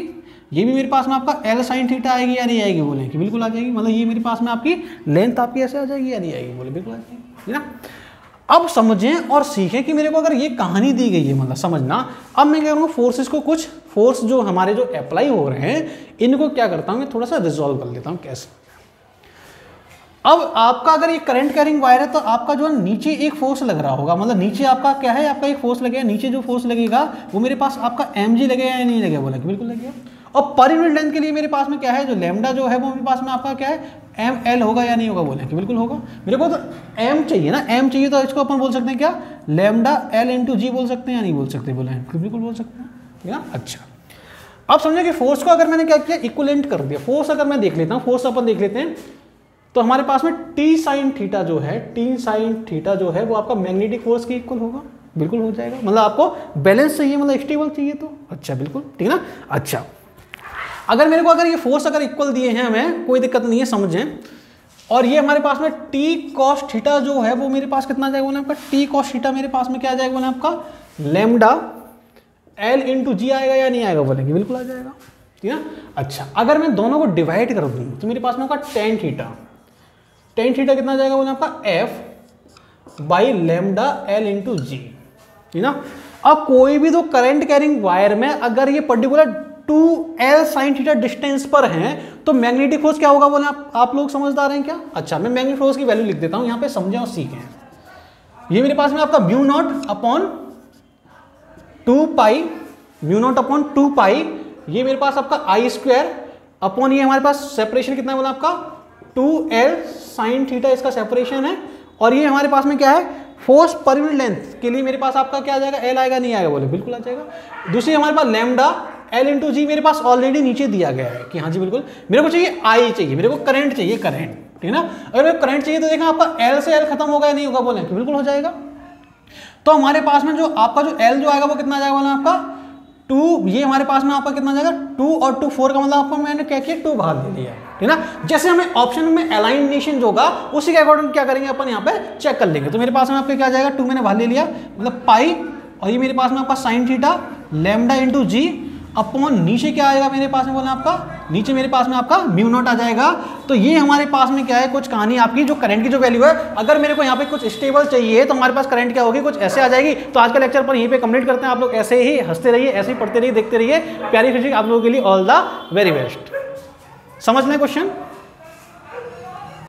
ये भी मेरे पास में आपका एल साइन थीटा आएगी या नहीं आएगी, बोले कि बिल्कुल आ जाएगी। मतलब ये मेरे पास में आपकी लेंथ आपकी ऐसे आ जाएगी या नहीं आएगी, बोले बिल्कुल आ जाएगी, ठीक ना। अब समझें और सीखें कि मेरे को अगर ये कहानी दी गई है, मतलब समझना। अब मैं क्या करूँगा, फोर्सेस को कुछ फोर्स जो हमारे जो अप्लाई हो रहे हैं इनको क्या करता हूँ, मैं थोड़ा सा रिजॉल्व कर लेता हूँ कैसे। अब आपका अगर ये करंट कैरिंग वायर है तो आपका जो है नीचे एक फोर्स लग रहा होगा, मतलब नीचे आपका क्या है, आपका एक फोर्स लगेगा, नीचे जो फोर्स लगेगा वो मेरे पास आपका mg लगेगा या नहीं लगेगा, बोला कि बिल्कुल लगेगा। और पर यूनिट लेंथ के लिए मेरे पास में क्या है, जो लैम्डा जो है वो मेरे पास में आपका क्या है, ml होगा या नहीं होगा, बोले कि बिल्कुल होगा। मेरे को तो m चाहिए ना, m चाहिए तो इसको अपन बोल सकते हैं क्या, लैम्डा l इंटू जी बोल सकते हैं या नहीं बोल सकते, बोले बिल्कुल बोल सकते हैं, ठीक है। अच्छा अब समझो कि फोर्स को अगर मैंने क्या किया, इक्विवेलेंट कर दिया। फोर्स अगर मैं देख लेता हूँ, फोर्स अपन देख लेते हैं तो हमारे पास में टी साइन थीटा जो है, टी साइन थीटा जो है वो आपका मैग्नेटिक फोर्स के इक्वल होगा, बिल्कुल हो जाएगा। मतलब आपको बैलेंस चाहिए, मतलब स्टेबल चाहिए तो अच्छा बिल्कुल, ठीक है ना। अच्छा अगर मेरे को अगर ये फोर्स अगर इक्वल दिए हैं हमें, कोई दिक्कत नहीं है, समझें। और ये हमारे पास में टी कॉस थीटा जो है वो मेरे पास कितना आ जाएगा, बोले आपका टी कॉस थीटा मेरे पास में क्या आ जाएगा, बोले आपका लैम्डा एल इंटू जी आएगा या नहीं आएगा, बोलेंगे बिल्कुल आ जाएगा, ठीक है। अच्छा अगर मैं दोनों को डिवाइड कर दूँ तो मेरे पास में होगा टेन थीटा, टेन थीटा कितना जाएगा, बोले आपका F by lambda L into G, ठीक ना। अब कोई भी तो करंट कैरिंग वायर में अगर ये particular 2l sine theta distance पर हैं तो मैग्नेटिक फोर्स क्या होगा, बोले आप लोग समझदार हैं क्या। अच्छा मैं मैग्नेटिक फोर्स की वैल्यू लिख देता हूं, यहां पे समझें और सीखें। ये मेरे पास में आपका म्यू नॉट अपॉन 2 पाई, म्यू नॉट अपॉन 2 पाई, ये मेरे पास आपका आई स्क्वायर अपॉन ये हमारे पास सेपरेशन कितना है, बोला आपका 2l साइन थीटा इसका सेपरेशन है। और ये हमारे पास में क्या है, फोर्स पर यूनिट लेंथ के लिए मेरे पास आपका क्या आ जाएगा, एल आएगा नहीं आएगा, बोले बिल्कुल आ जाएगा। दूसरी हमारे पास लैम्डा एल इंटू जी मेरे पास ऑलरेडी नीचे दिया गया है कि हाँ जी बिल्कुल। मेरे को चाहिए आई चाहिए, मेरे को करंट चाहिए, करंट, ठीक है ना। अगर मेरे को करंट चाहिए तो देखा आपका एल से एल खत्म होगा या नहीं होगा, बोले कि बिल्कुल हो जाएगा। तो हमारे पास में जो आपका जो एल जो आएगा वो कितना आ जाएगा, बोला आपका 2, ये हमारे पास में आपका कितना जाएगा 2 और 2 4 का मतलब आपको मैंने क्या किया 2 भाग दे दिया, ठीक ना। जैसे हमें ऑप्शन में अलाइनेशन जो होगा उसी के अकॉर्डिंग क्या करेंगे अपन यहाँ पे चेक कर लेंगे। तो मेरे पास में आपका क्या जाएगा 2 मैंने भाग ले लिया, मतलब पाई, और ये मेरे पास में आपका साइन थीटा लैम्डा इंटू जी अपॉन नीचे क्या आएगा मेरे पास में, बोला आपका नीचे मेरे पास में आपका म्यू नॉट आ जाएगा। तो ये हमारे पास में क्या है, कुछ कहानी आपकी जो करंट की जो वैल्यू है, अगर मेरे को यहाँ पे कुछ स्टेबल चाहिए तो हमारे पास करंट क्या होगी, कुछ ऐसे आ जाएगी। तो आज का लेक्चर पर यहीं पे कंप्लीट करते हैं। आप लोग ऐसे ही हंसते रहिए, ऐसे ही पढ़ते रहिए, देखते रहिए। प्यारी फिजिक्स आप लोगों के लिए ऑल द वेरी बेस्ट। समझ लें क्वेश्चन।